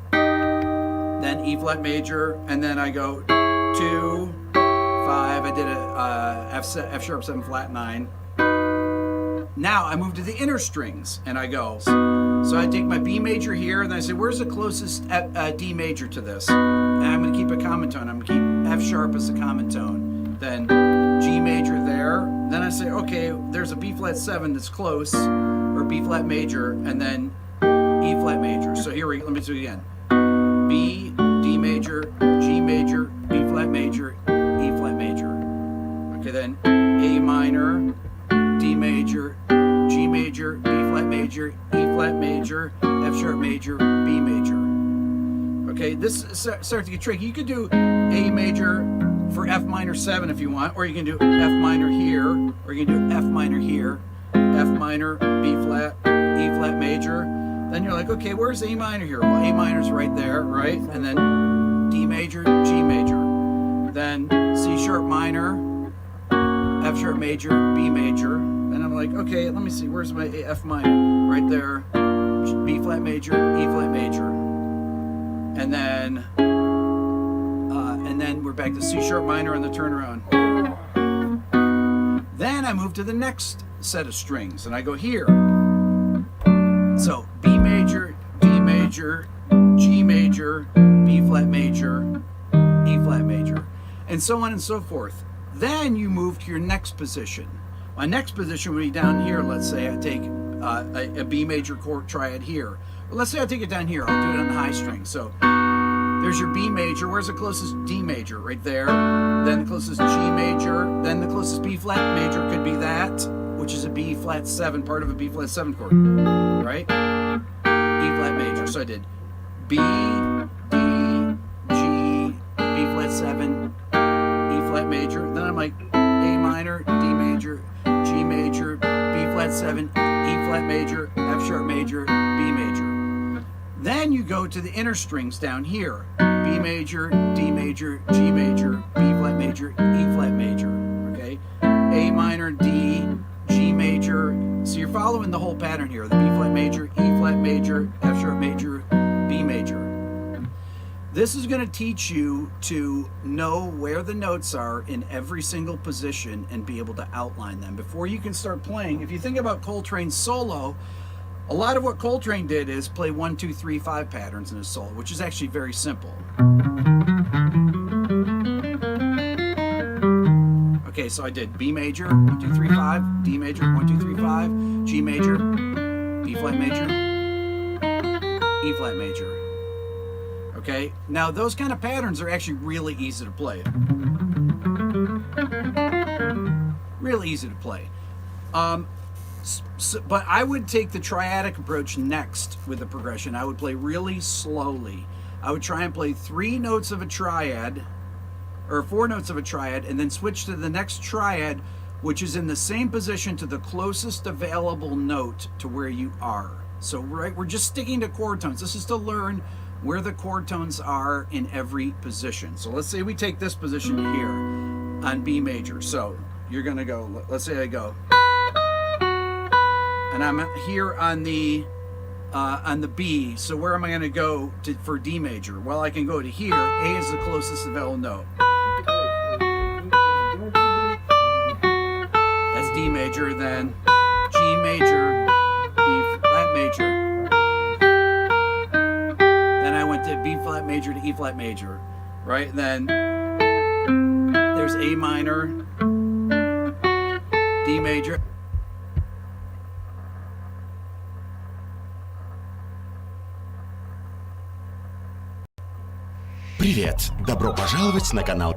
E flat major, and then I go 2, 5. I did a F sharp 7 flat 9. Now I move to the inner strings, and I go. So I take my B major here, and I say, where's the closest D major to this? And I'm going to keep a common tone. I'm going to keep F sharp as a common tone. Then G major there. Then I say, okay, there's a B flat 7 that's close, or B flat major, and then E flat major. So here let me do it again. B, D major, G major, B flat major, E flat major. Okay, then A minor, D major, G major, B flat major, E flat major, F sharp major, B major. Okay, this starts to get tricky. You could do A major for F minor 7 if you want, or you can do F minor here, or you can do F minor here, F minor, B flat, E flat major. Then you're like, okay, where's A minor here? Well, A minor's right there, right? And then D major, G major. Then C sharp minor, F sharp major, B major. Then I'm like, okay, let me see, where's my F minor? Right there, B flat major, E flat major. And then we're back to C sharp minor on the turnaround. Then I move to the next set of strings, and I go here. So B major, D major, G major, B flat major, E flat major, and so on and so forth. Then you move to your next position. My next position would be down here. Let's say I take a B major chord triad here. Well, let's say I take it down here. I'll do it on the high string. So there's your B major. Where's the closest D major? Right there. Then the closest G major. Then the closest B flat major could be that, which is a B flat 7, part of a B flat 7 chord, right? E flat major. So I did B, D, G, B flat 7, E flat major. Then I'm like A minor, D major, G major, B flat 7, E flat major, F sharp major, B major. Then you go to the inner strings down here. B major, D major, G major, B flat major, E flat major. A minor, D, G major. So you're following the whole pattern here. The B flat major, E flat major, F sharp major, B major. This is going to teach you to know where the notes are in every single position and be able to outline them. Before you can start playing, if you think about Coltrane's solo, a lot of what Coltrane did is play 1, 2, 3, 5 patterns in his solo, which is actually very simple. Okay, so I did B major, 1, 2, 3, 5, D major, 1, 2, 3, 5, G major, B flat major, E flat major. Okay, now those kind of patterns are actually really easy to play. Really easy to play. But I would take the triadic approach next with the progression. I would play really slowly. I would try and play 3 notes of a triad, or 4 notes of a triad, and then switch to the next triad, which is in the same position to the closest available note to where you are. So we're just sticking to chord tones. This is to learn where the chord tones are in every position. So let's say we take this position here on B major. So you're gonna go, let's say I go, and I'm here on the B. So where am I gonna go for D major? Well, I can go to here. A is the closest available note. That's D major, then G major, B flat major. To B flat major to E flat major, right? And then there's A minor, D major. Привет! Добро пожаловать на канал.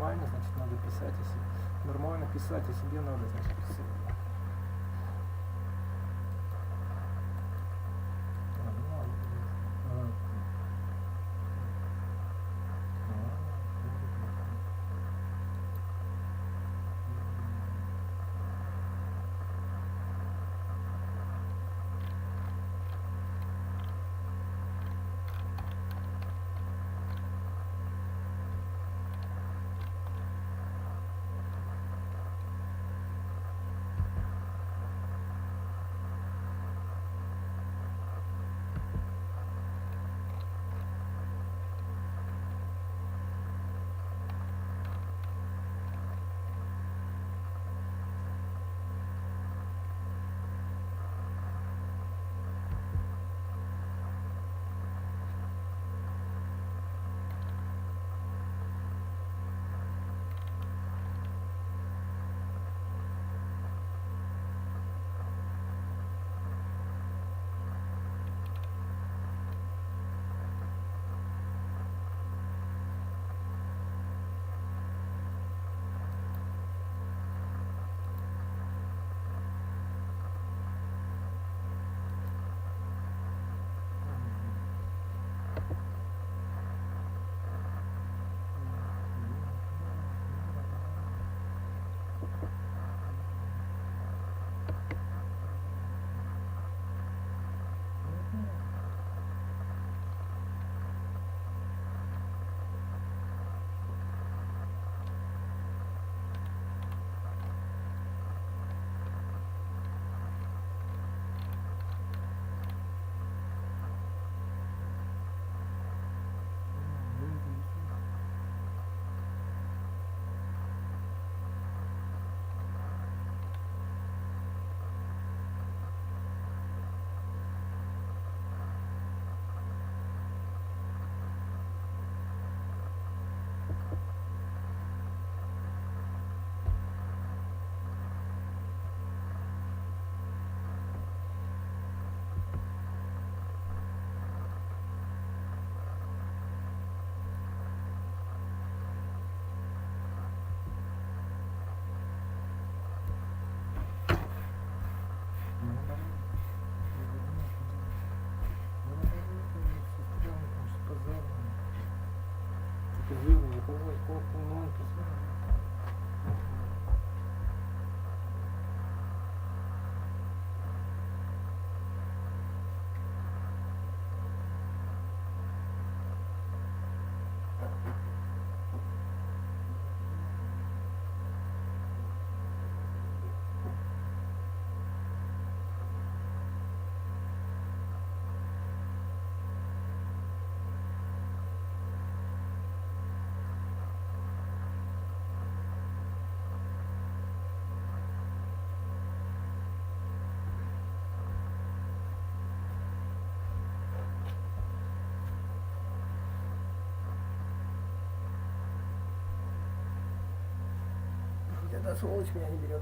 нормально, значит, надо писать о себе. Нормально писать о себе надо, значит, писать. Да, сволочь меня не берет.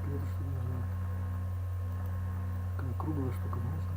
Это что нужно? Какая круглая штука, знаете?